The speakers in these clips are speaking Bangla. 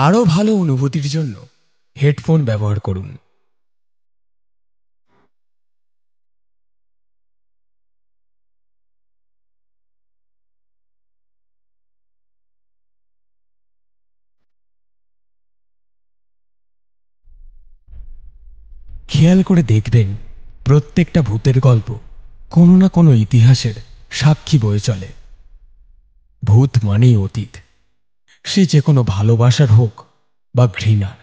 আরও ভালো অনুভূতির জন্য হেডফোন ব্যবহার করুন। খেয়াল করে দেখবেন প্রত্যেকটা ভূতের গল্প কোনো না কোনো ইতিহাসের সাক্ষী বয়ে চলে। ভূত মানেই অতীত, সে যে কোনো ভালোবাসার হোক বা ঘৃণার,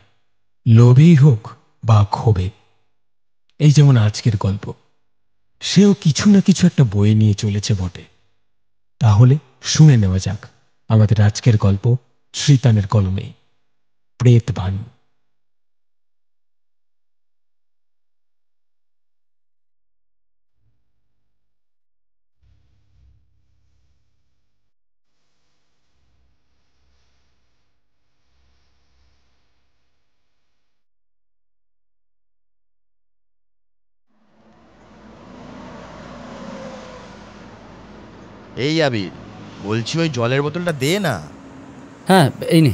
লোভেই হোক বা ক্ষোভে। এই যেমন আজকের গল্প, সেও কিছু না কিছু একটা বয়ে নিয়ে চলেছে বটে। তাহলে শুনে নেওয়া যাক আমাদের আজকের গল্প, শ্রীতানের কলমে প্রেত বাণী। এই আবির, বলছি ওই জলের বোতলটা দে না। হ্যাঁ, এই নে।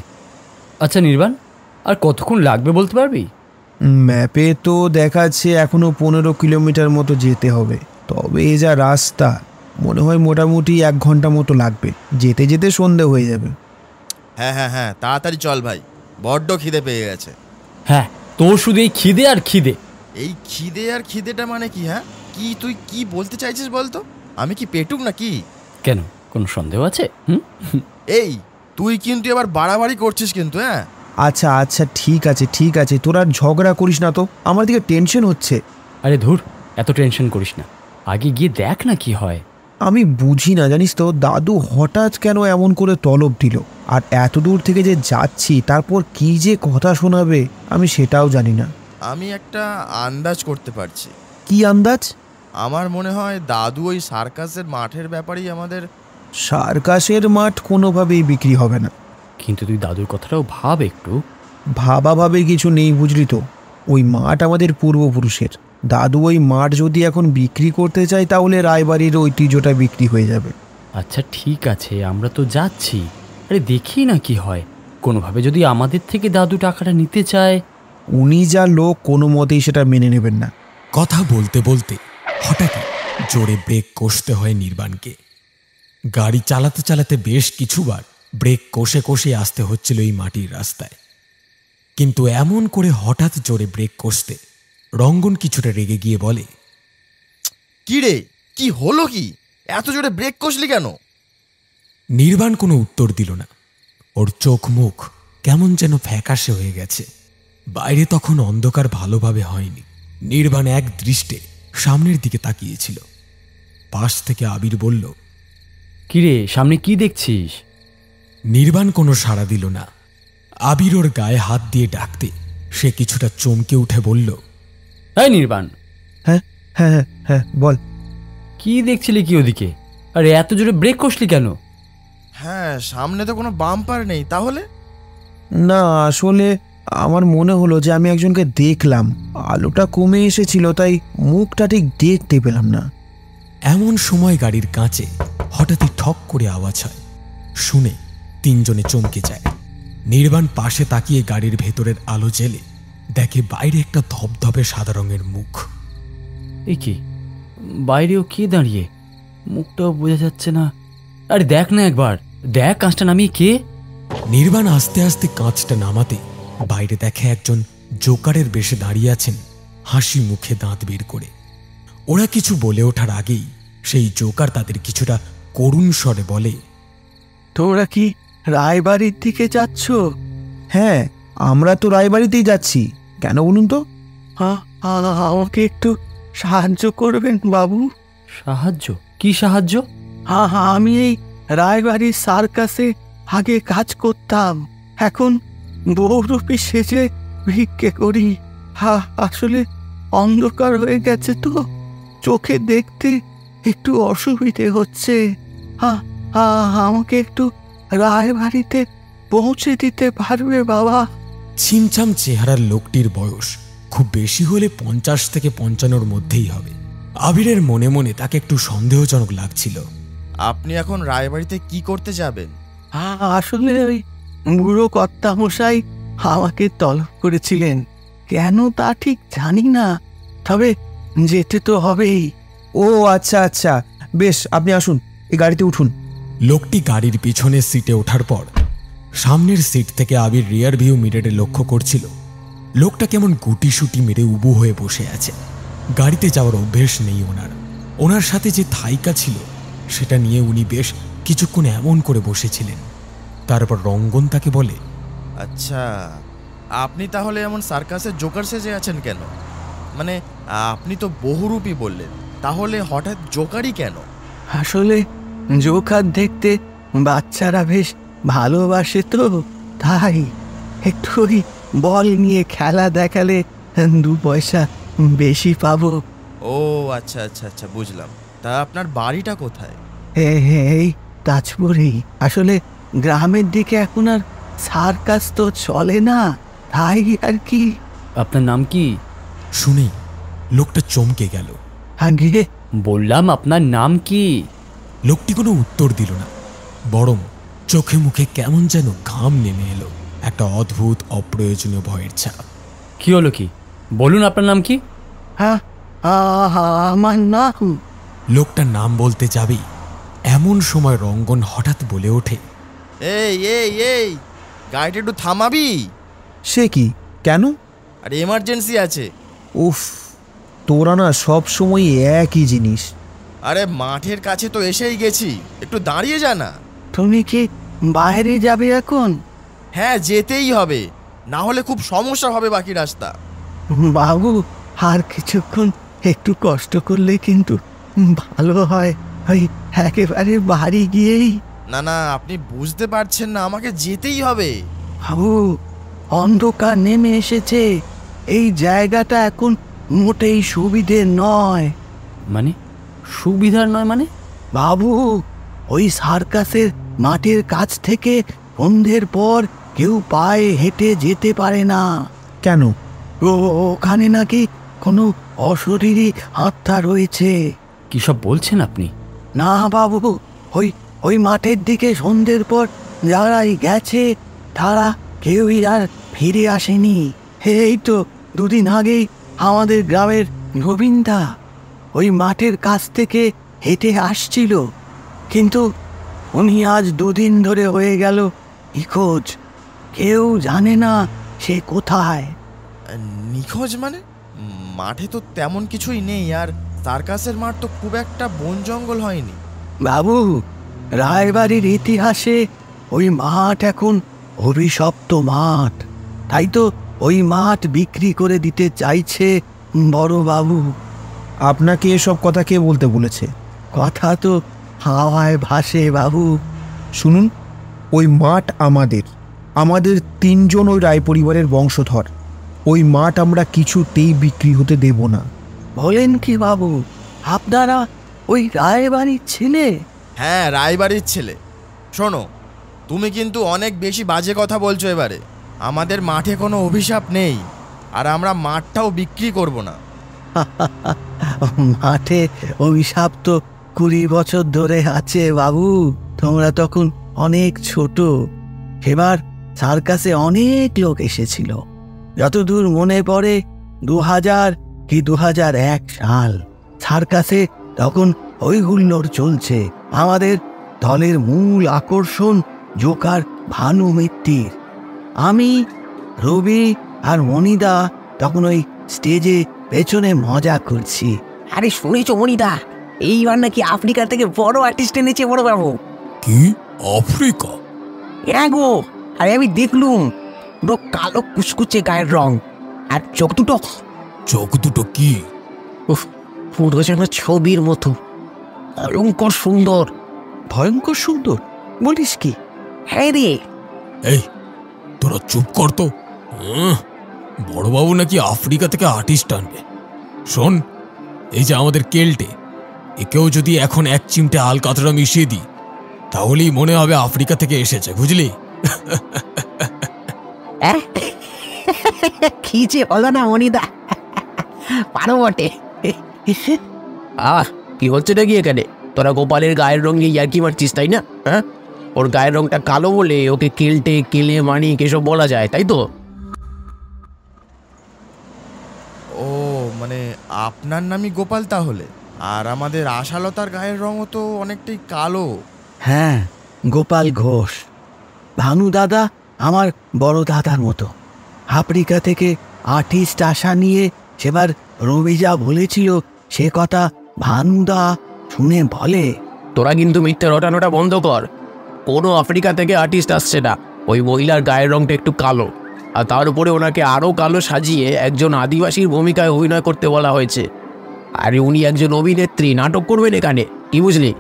আচ্ছা নির্বাণ, আর কতক্ষণ লাগবে বলতে পারবি? ম্যাপে তো দেখাচ্ছে এখনো 15 কিলোমিটার মতো যেতে হবে, তবে এই যা রাস্তা, মনে হয় মোটামুটি 1 ঘন্টা মতো লাগবে। যেতে যেতে সন্ধে হয়ে যাবে। হ্যাঁ হ্যাঁ হ্যাঁ, তাড়াতাড়ি চল ভাই, বড্ড খিদে পেয়ে গেছে। হ্যাঁ, তোর শুধু এই খিদে আর খিদে। এই খিদে আর খিদেটা মানে কি? হ্যাঁ, কি তুই কি বলতে চাইছিস বলতো? আমি কি পেটুক নাকি? কেন, কোনো সন্দেহ আছে? এই তুই কিন্তু এবার বাড়াবাড়ি করছিস কিন্তু। হ্যাঁ আচ্ছা আচ্ছা, ঠিক আছে ঠিক আছে, তোরা আর ঝগড়া করিস না তো, আমার দিকে টেনশন হচ্ছে। আরে ধুর, এত টেনশন করিস না, আগে গিয়ে দেখ না কি হয়। আমি বুঝি না জানিস তো, দাদু হঠাৎ কেন এমন করে তলব দিল, আর এত দূর থেকে যে যাচ্ছি তারপর কি যে কথা শোনাবে আমি সেটাও জানি না। আমি একটা আন্দাজ করতে পারছি। কি আন্দাজ? আমার মনে হয় দাদু ওই সার্কাসের মাঠের ব্যাপারেই আমাদের। সার্কাসের মাঠ কোনোভাবেই বিক্রি হবে না। কিন্তু তুই দাদুর কথাটাও ভাব একটু। ভাবে কিছু নেই বুঝলি তো, ওই মাঠ আমাদের পূর্বপুরুষের। দাদু ওই মাঠ যদি এখন বিক্রি করতে চায় তাহলে রায়বাড়ির ঐতিহ্যটা বিক্রি হয়ে যাবে। আচ্ছা ঠিক আছে, আমরা তো যাচ্ছি, আরে দেখি না কি হয়। কোনোভাবে যদি আমাদের থেকে দাদু টাকাটা নিতে চায়। উনি যা লোক, কোনো মতেই সেটা মেনে নেবেন না। কথা বলতে বলতে হঠাৎই জোরে ব্রেক কষতে হয় নির্বাণকে। গাড়ি চালাতে চালাতে বেশ কিছুবার ব্রেক কষে কষে আসতে হচ্ছিল এই মাটির রাস্তায়। কিন্তু এমন করে হঠাৎ জোরে ব্রেক কষতে রঙ্গন কিছুটা রেগে গিয়ে বলে, কি রে, কি হলো? কি এত জোরে ব্রেক কষলি কেন? নির্বাণ কোনো উত্তর দিল না। ওর চোখ মুখ কেমন যেন ফ্যাকাশে হয়ে গেছে। বাইরে তখন অন্ধকার ভালোভাবে হয়নি। নির্বাণ এক দৃষ্টে সামনের দিকে তাকিয়েছিল। পাশ থেকে আবির বলল, কিরে, সামনে কি দেখছিস? নির্বাণ কোনো সাড়া দিল না। আবির ওর গায়ে হাত দিয়ে ডাকতে সে কিছুটা চমকে উঠে বলল, এই নির্বাণ। হ্যাঁ হ্যাঁ হ্যাঁ হ্যাঁ, বল। কি দেখছিলি কি ওদিকে? আরে এত জোরে ব্রেক কষলি কেন? হ্যাঁ, সামনে তো কোনো বাম্পার নেই। তাহলে? না, আসলে আমার মনে হলো যে আমি একজনকে দেখলাম, আলোটা কমে এসেছিল তাই মুখটা ঠিক দেখতে পেলাম না। এমন সময় গাড়ির কাঁচে হঠাৎই ঠক করে আওয়াজ হয়। শুনে তিনজনে চমকে যায়। নির্বাণ পাশে তাকিয়ে গাড়ির ভেতরের আলো জেলে দেখে বাইরে একটা ধবধবে সাদা রঙের মুখ। এই কি, বাইরেও কে দাঁড়িয়ে? মুখটাও বোঝা যাচ্ছে না। আরে দেখ না একবার, দেখ কাঁচটা নামিয়ে কে। নির্বাণ আস্তে আস্তে কাঁচটা নামাতে বাইরে দেখে একজন জোকারের বেশে দাঁড়িয়ে আছেন, হাসি মুখে দাঁত বের করে। ওরা কিছু বলে ওঠার আগেই সেই জোকার তাদের কিছুটা করুণ স্বরে বলে, তোমরা কি রায়বাড়ির দিকে যাচ্ছ? হ্যাঁ, আমরা তো রায়বাড়িতেই যাচ্ছি। কেন বলুন তো? আমাকে একটু সাহায্য করবেন বাবু? সাহায্য? কি সাহায্য? আমি এই রায়বাড়ির সার্কাসে আগে কাজ করতাম, এখন বহুরূপী সেজে ভিক্ষে করি। আসলে অন্ধকার হয়ে গেছে তো, চোখে দেখতে একটু অসুবিধে হচ্ছে। আমাকে একটু রায়বাড়িতে পৌঁছে দিতে পারবে বাবা? ছিমছাম চেহারার লোকটির বয়স খুব বেশি হলে 50 থেকে 55 মধ্যেই হবে। আবিরের মনে মনে তাকে একটু সন্দেহজনক লাগছিল। আপনি এখন রায়বাড়িতে কি করতে যাবেন? আসলে ওই বুড়ো কর্তামশাই আমাকে তলব করেছিলেন। কেন তা ঠিক জানি না, তবে যেতে তো হবেই। ও আচ্ছা আচ্ছা, বেশ, আপনি আসুন, এই গাড়িতে উঠুন। লোকটি গাড়ির পিছনের সিটে ওঠার পর সামনের সিট থেকে আবির রিয়ার ভিউ মিররে লক্ষ্য করছিল লোকটা কেমন গুটিসুটি মেরে উবু হয়ে বসে আছে। গাড়িতে যাওয়ার অভ্যেস নেই ওনার সাথে যে থাইকা ছিল সেটা নিয়ে উনি বেশ কিছুক্ষণ এমন করে বসেছিলেন। তারপর রঙ্গন তাকে বলে, আচ্ছা, আপনি তাহলে এমন সার্কাসের জোকার সেজে আছেন কেন? মানে আপনি তো বহুরূপী বললেন, তাহলে হঠাৎ জোকারই কেন? আসলে জোকার দেখতে বাচ্চারা বেশ ভালোবাসে তো, তাই একটু ওই বল নিয়ে খেলা দেখালে 2 পয়সা বেশি পাবো। ও আচ্ছা আচ্ছা আচ্ছা, বুঝলাম। তা আপনার বাড়িটা কোথায়? এই তাজপুরেই। আসলে গ্রামের দিকে এখন আর সার্কাস তো চলে না, তাই আর কি। আপনার নাম কি? শুনেই লোকটা চমকে গেল। আগে বললাম আপনার নাম কি? লোকটি কোনো উত্তর দিল না, বরং চোখে মুখে কেমন যেন ঘাম নেমে এলো, একটা অদ্ভুত অপ্রয়োজনীয় ভয়ের ছাপ। কি হলো কি? বলুন আপনার নাম কি? হ্যাঁ, আমার নাম। লোকটার নাম বলতে যাবেই এমন সময় রঙ্গন হঠাৎ বলে ওঠে, এই এই এই, গাড়িটা একটু থামাবি? সে কি, কেন? আর এমার্জেন্সি আছে। উফ, তোরা না সব সময় একই জিনিস। আরে মাঠের কাছে তো এসেই গেছি, একটু দাঁড়িয়ে যা না। তুমি কি বাইরে যাবে এখন? হ্যাঁ, যেতেই হবে, না হলে খুব সমস্যা হবে বাকি রাস্তা। বাবু, আর কিছুক্ষণ একটু কষ্ট করলে কিন্তু ভালো হয়। ওই একেবারে বাড়ি গিয়েই। না না, আপনি বুঝতে পারছেন না, আমাকে যেতেই হবে। বাবু, অন্ধকার নেমে এসেছে, এই জায়গাটা এখন মোটেই সুবিধে নয়। মানে সুবিধার নয় মানে? বাবু, ওই সার্কাসের মাঠের কাছ থেকে সন্ধ্যের পর কেউ পায়ে হেঁটে যেতে পারে না। কেন? ওখানে নাকি কোনো অশরীরী আত্মা রয়েছে। কি সব বলছেন আপনি? না বাবু, ওই ওই মাঠের দিকে সন্ধ্যের পর যারাই গেছে তারা কেউই আর ফিরে আসেনি। এই তো 2 দিন আগেই আমাদের গ্রামের গোবিন্দা ওই মাঠের কাছ থেকে হেঁটে আসছিল, কিন্তু উনি আজ 2 দিন ধরে হয়ে গেল নিখোঁজ। কেউ জানে না সে কোথায়। নিখোঁজ মানে? মাঠে তো তেমন কিছুই নেই, আর সার্কাসের মাঠ তো খুব একটা বন জঙ্গল হয়নি। বাবু, রায়বাড়ির ইতিহাসে ওই মাঠ এখন অভিশপ্ত মাঠ, তাই তো ওই মাঠ বিক্রি করে দিতে চাইছে বড় বাবু। আপনাকে এসব কথা কে বলতে বলেছে? কথা তো হাওয়ায় ভাসে বাবু। শুনুন, ওই মাঠ আমাদের 3 জন ওই রায় পরিবারের বংশধর। ওই মাঠ আমরা কিছুতেই বিক্রি হতে দেব না। বলেন কি বাবু, আপনারা ওই রায়বাড়ির ছেলে? হ্যাঁ, রায়বাড়ির ছেলে। শোনো, তুমি কিন্তু অনেক বেশি বাজে কথা বলছো এবারে। আমাদের মাঠে কোনো অভিশাপ নেই, আর আমরা মাঠটাও বিক্রি করব না। মাঠে অভিশাপ তো 20 বছর ধরে আছে বাবু, তোমরা তখন অনেক ছোট। এবার সার্কাসে অনেক লোক এসেছিল, যতদূর মনে পড়ে 2000 কি 2001 সাল। সার্কাসে তখন ওই হুল্লোড় চলছে। আমাদের দলের মূল আকর্ষণ জোকার ভানু মিত্তির। আমি, রবি আর মনিদা তখন ওই স্টেজে পেছনে মজা করছি। আরে শুনেছো মনিদা, এইবার নাকি আফ্রিকা থেকে বড় আর্টিস্ট এনেছে বড় বাবু। কি? আফ্রিকা? হ্যাঁ গো, আরে আমি দেখলুম, পুরো কালো কুচকুচে গায়ের রং, আর চোখ দুটো কি? উফ, পুরো যেন ছবির মতো, ভয়ঙ্কর সুন্দর। ভয়ঙ্কর সুন্দর বলিস কি? হ্যাঁ রে। এই, তোরা চুপ কর তো। বড়বাবু নাকি আফ্রিকা থেকে আর্টিস্ট আনবে। শোন, এই যে আমাদের কেল্টে, একেও যদি এখন 1 চিমটে আলকাতরা মিশিয়ে দিই, তাহলেই মনে হবে আফ্রিকা থেকে এসেছে, বুঝলি? কি যে বলো না মনিদা, পারো বটে। কি হচ্ছে নাকি এখানে? তোরা গোপালের গায়ের রঙে ইয়ার্কি মারছিস তাই না? হ্যাঁ, ওর গায়ের রংটা কালো বলে ওকে কেলটে, কেলে, মানিক এসব বলা যায়, তাই তো? ও মানে আপনার নামই গোপাল তাহলে? আর আমাদের আশালতার গায়ের রঙও তো অনেকটাই কালো। হ্যাঁ, গোপাল ঘোষ। ভানু দাদা আমার বড় দাদার মতো। আফ্রিকা থেকে আর্টিস্ট আসা নিয়ে সেবার রবি যা বলেছিল সে কথা ভানুদা শুনে বলে, তোরা কিন্তু মিথ্যে রটানোটা বন্ধ কর। কোনো আফ্রিকা থেকে আর্টিস্ট আসছে না। ওই মহিলার গায়ের রংটা একটু কালো, আর তার উপরে ওনাকে আরও কালো সাজিয়ে একজন আদিবাসীর ভূমিকায় অভিনয় করতে বলা হয়েছে। আর উনি একজন অভিনেত্রী, নাটক করবেন এখানে, কি বুঝলি?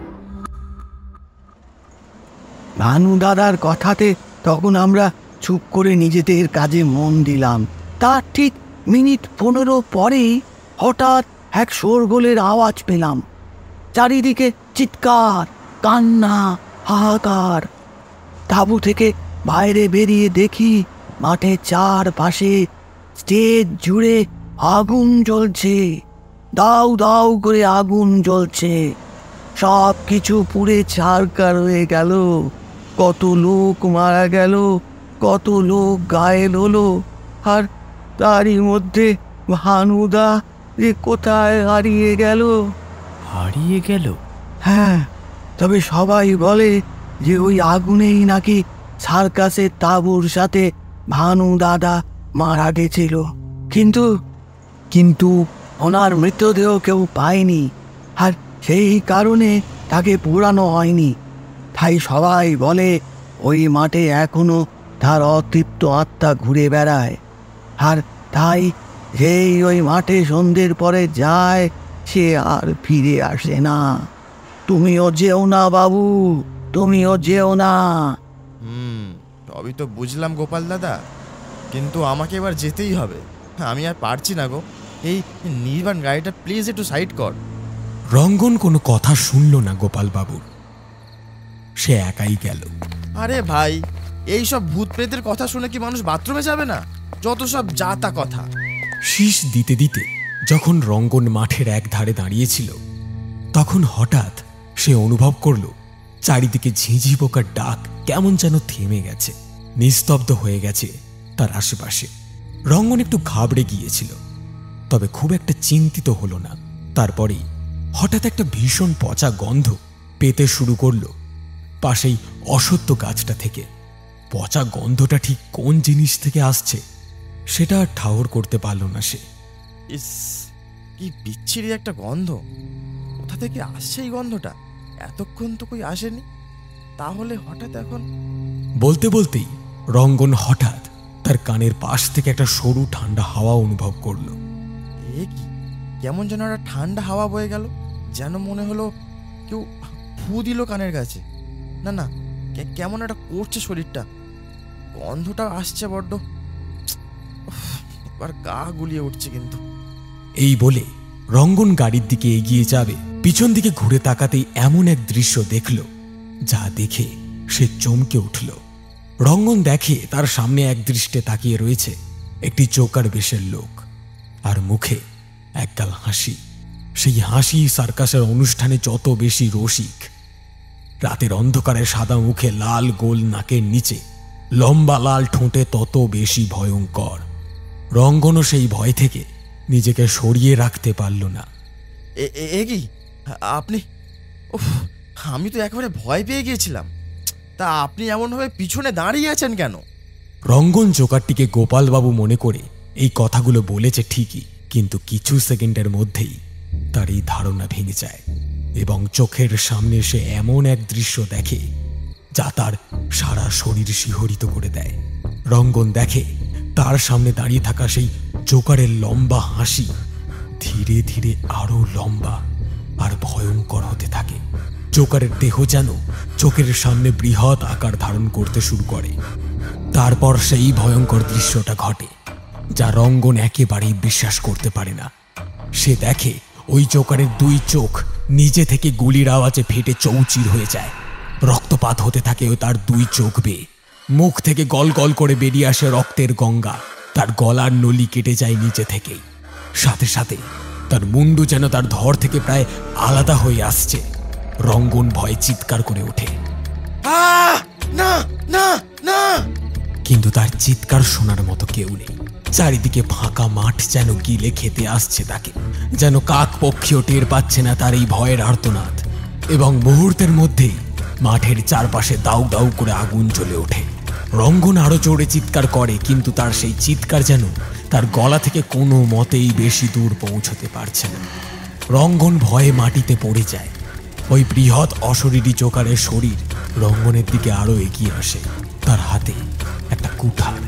ভানু দাদার কথাতে তখন আমরা চুপ করে নিজেদের কাজে মন দিলাম। তার ঠিক মিনিট 15 পরেই হঠাৎ এক শোরগোলের আওয়াজ পেলাম। চারিদিকে চিৎকার, কান্না, হাহাকার। তাঁবু থেকে বাইরে বেরিয়ে দেখি মাঠের চারপাশে স্টেজ জুড়ে আগুন জ্বলছে। দাউ দাউ করে আগুন জ্বলছে। সব কিছু পুড়ে ছারকার হয়ে গেল। কত লোক মারা গেল, কত লোক ঘায়েল হলো। আর তারই মধ্যে ভানুদা যে কোথায় হারিয়ে গেল। হারিয়ে গেল? হ্যাঁ, তবে সবাই বলে যে ওই আগুনেই নাকি সার্কাসের তাঁবুর সাথে ভানু দাদা মারা গেছিল। কিন্তু কিন্তু ওনার মৃতদেহ কেউ পায়নি, আর সেই কারণে তাকে পোড়ানো হয়নি। তাই সবাই বলে ওই মাঠে এখনো তার অতৃপ্ত আত্মা ঘুরে বেড়ায়। আর তাই যেই ওই মাঠে সন্ধ্যের পরে যায় সে আর ফিরে আসে না। তুমিও যেও না বাবু, তুমিও যেও না। সবই তো বুঝলাম গোপাল দাদা, কিন্তু আমাকে এবার যেতেই হবে। আমি আর পারছি না গো। এই নির্বাণ গাড়িটা প্লিজ একটু সাইড কর। রঙ্গন কোনো কথা শুনল না গোপাল বাবুর। সে একাই গেল। আরে ভাই, এই সব ভূত প্রেতের কথা শুনে কি মানুষ বাথরুমে যাবে না? যত সব জাতা কথা। শীষ দিতে দিতে যখন রঙ্গন মাঠের এক ধারে দাঁড়িয়েছিল, তখন হঠাৎ সে অনুভব করল চারিদিকে ঝিঁঝি পোকার ডাক কেমন যেন থেমে গেছে, নিস্তব্ধ হয়ে গেছে তার আশেপাশে। রঙ্গন একটু ঘাবড়ে গিয়েছিল, তবে খুব একটা চিন্তিত হলো না। তারপরেই হঠাৎ একটা ভীষণ পচা গন্ধ পেতে শুরু করলো পাশেই অসত্য গাছটা থেকে। পচা গন্ধটা ঠিক কোন জিনিস থেকে আসছে সেটা আর ঠাহর করতে পারল না সে। ইস, কি বিচ্ছিরি একটা গন্ধ। কোথা থেকে আসছে এই গন্ধটা? এতক্ষণ তো কই আসেনি, তাহলে হঠাৎ এখন? বলতে বলতেই রঙ্গন হঠাৎ তার কানের পাশ থেকে একটা সরু ঠান্ডা হাওয়া অনুভব করল। এ কি, কেমন যেন একটা ঠান্ডা হাওয়া বয়ে গেল, যেন মনে হলো কেউ ফু দিল কানের কাছে। না না, কেমন একটা করছে শরীরটা। গন্ধটা আসছে বড্ড, এবার গা গুলিয়ে উঠছে কিন্তু। এই বলে রঙ্গন গাড়ির দিকে এগিয়ে যাবে, পিছন দিকে ঘুরে তাকাতেই এমন এক দৃশ্য দেখল যা দেখে সে চমকে উঠল। রঙ্গন দেখে তার সামনে এক দৃষ্টে তাকিয়ে রয়েছে একটি চোকার বেশের লোক, আর মুখে একগাল হাসি। সেই হাসি সার্কাসের অনুষ্ঠানে যত বেশি রসিক। রাতের অন্ধকারে সাদা মুখে, লাল গোল নাকের নিচে লম্বা লাল ঠোঁটে তত বেশি ভয়ঙ্কর। রঙ্গনও সেই ভয় থেকে নিজেকে সরিয়ে রাখতে পারল না। এ কি আপনি? উফ, আমি তো একেবারে ভয় পেয়ে গিয়েছিলাম। তা আপনি এমনভাবে পিছনে দাঁড়িয়ে আছেন কেন? রঙ্গন জোকারটিকে গোপালবাবু মনে করে এই কথাগুলো বলেছে ঠিকই, কিন্তু কিছু সেকেন্ডের মধ্যেই তার এই ধারণা ভেঙে যায় এবং চোখের সামনে সে এমন এক দৃশ্য দেখে যা তার সারা শরীর শিহরিত করে দেয়। রঙ্গন দেখে তার সামনে দাঁড়িয়ে থাকা সেই জোকারের লম্বা হাসি ধীরে ধীরে আরো লম্বা আর ভয়ঙ্কর হতে থাকে। জোকারের দেহ যেন চোখের সামনে বৃহৎ আকার ধারণ করতে শুরু করে। তারপর সেই ভয়ঙ্কর দৃশ্যটা ঘটে যা রঙ্গন একেবারেই বিশ্বাস করতে পারে না। সে দেখে ওই জোকারের দুই চোখ নিজে থেকে গুলির আওয়াজে ফেটে চৌচির হয়ে যায়। রক্তপাত হতে থাকে তার দুই চোখ বেয়ে। মুখ থেকে গল গল করে বেরিয়ে আসে রক্তের গঙ্গা। তার গলার নলি কেটে যায় নিচে থেকেই। সাথে সাথে তার মুন্ডু যেন তার ধর থেকে প্রায় আলাদা হয়ে আসছে। রঙ্গন ভয়ে চিৎকার করে ওঠে। না না না! কিন্তু তার চিৎকার শোনার মতো কেউ নেই। চারিদিকে ফাঁকা মাঠ যেন গিলে খেতে আসছে তাকে, যেন কাক পক্ষীও টের পাচ্ছে না তার এই ভয়ের আর্তনাদ। এবং মুহূর্তের মধ্যেই মাঠের চারপাশে দাউ দাউ করে আগুন জ্বলে ওঠে। রঙ্গন আরো জোরে চিৎকার করে, কিন্তু তার সেই চিৎকার যেন তার গলা থেকে কোনো মতেই বেশি দূর পৌঁছতে পারছে না। রঙ্গন ভয়ে মাটিতে পড়ে যায়। ওই বৃহৎ অশরীরী জোকারের শরীর রঙ্গনের দিকে আরো এগিয়ে আসে, তার হাতে একটা কুঠার।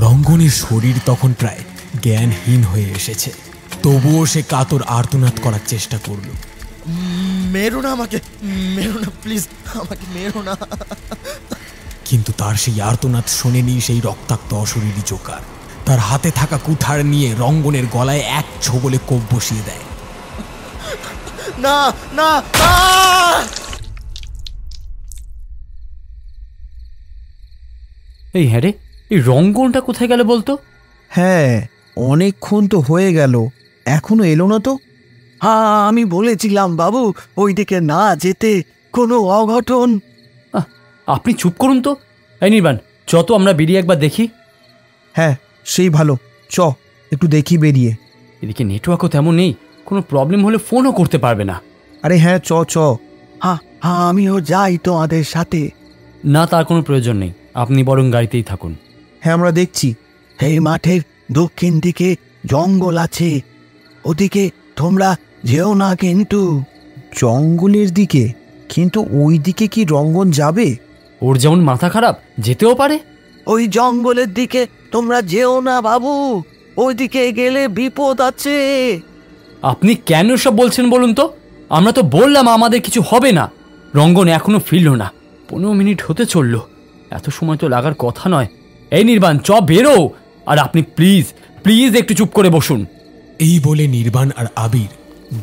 রঙ্গনের শরীর তখন প্রায় জ্ঞানহীন হয়ে এসেছে, তবুও সে কাতর আর্তনাদ করার চেষ্টা করল। মেরো না আমাকে, মেরো না প্লিজ, আমাকে মেরো না। কিন্তু তার সেই আর্তনাদ শোনেনি সেই রক্তাক্ত অশরীরী জোকার। তার হাতে থাকা কুঠার নিয়ে রঙ্গনের গলায় এক ছোবলে কোপ বসিয়ে দেয়। না না! এই হ্যাঁ রে, এই রঙ্গনটা কোথায় গেল বলতো? হ্যাঁ, অনেকক্ষণ তো হয়ে গেল, এখনো এলো না তো। হ্যাঁ, আমি বলেছিলাম বাবু ওইদিকে না যেতে, কোনো অঘটন। আপনি চুপ করুন তো। এই নির্বাণ, যত আমরা বেরিয়ে একবার দেখি। হ্যাঁ, সেই ভালো, চ একটু দেখি বেরিয়ে। এদিকে নেটওয়ার্কও তেমন নেই, কোনো প্রবলেম হলে ফোনও করতে পারবে না। আরে হ্যাঁ, চ চ। হ্যাঁ হ্যাঁ, আমিও যাই তোমাদের সাথে। না, তার কোনো প্রয়োজন নেই, আপনি বরং গাড়িতেই থাকুন। হ্যাঁ, আমরা দেখছি। এই মাঠের দক্ষিণ দিকে জঙ্গল আছে, ওদিকে তোমরা যেও না কিন্তু। জঙ্গলের দিকে? কিন্তু ওই দিকে কি রঙ্গন যাবে? ওর যেমন মাথা খারাপ, যেতেও পারে। ওই জঙ্গলের দিকে তোমরা যেও না বাবু, ওইদিকে গেলে বিপদ আছে। আপনি কেন সব বলছেন বলুন তো? আমরা তো বললাম আমাদের কিছু হবে না। রঙ্গন এখনো ফিরল না, 15 মিনিট হতে চললো, এত সময় তো লাগার কথা নয়। এই নির্বাণ, চ বেরো। আর আপনি প্লিজ প্লিজ একটু চুপ করে বসুন। এই বলে নির্বাণ আর আবির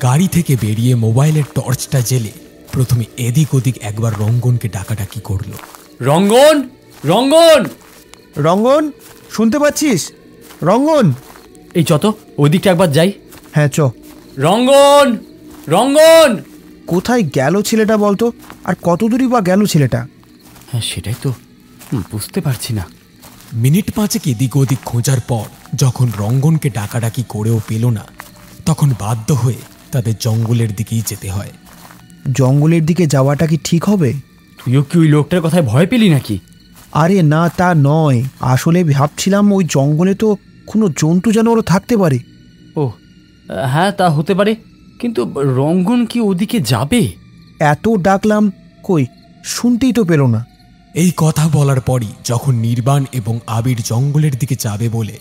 গাড়ি থেকে বেরিয়ে মোবাইলের টর্চটা জেলে প্রথমে এদিক ওদিক একবার রঙ্গনকে ডাকাডাকি করলো। রঙ্গন, রঙ্গন, রঙ্গন, শুনতে পাচ্ছিস? রঙ্গন! এই যত ওদিকটা একবার যাই। হ্যাঁ, চ। রঙ্গন, রঙ্গন! কোথায় গেল ছেলেটা বলতো? আর কত দূরই বা গেল ছেলেটা? হ্যাঁ, সেটাই তো বুঝতে পারছি না। মিনিট পাঁচেক এদিক ওদিক খোঁজার পর যখন রঙ্গনকে ডাকাডাকি করেও পেল না, তখন বাধ্য হয়ে তাদের জঙ্গলের দিকেই যেতে হয়। জঙ্গলের দিকে যাওয়াটা কি ঠিক হবে? তুইও কি ওই লোকটার কথায় ভয় পেলি নাকি? আরে না, তা নয়, আসলে ভাবছিলাম ওই জঙ্গলে তো কোনো জন্তু জানোয়ারও থাকতে পারে। ও হ্যাঁ, তা হতে পারে, কিন্তু রঙ্গন কি ওদিকে যাবে? এত ডাকলাম, কই শুনতেই তো পেল না। এই কথা বলার পরই যখন নির্বাণ এবং আবির জঙ্গলের দিকে যাবে বলে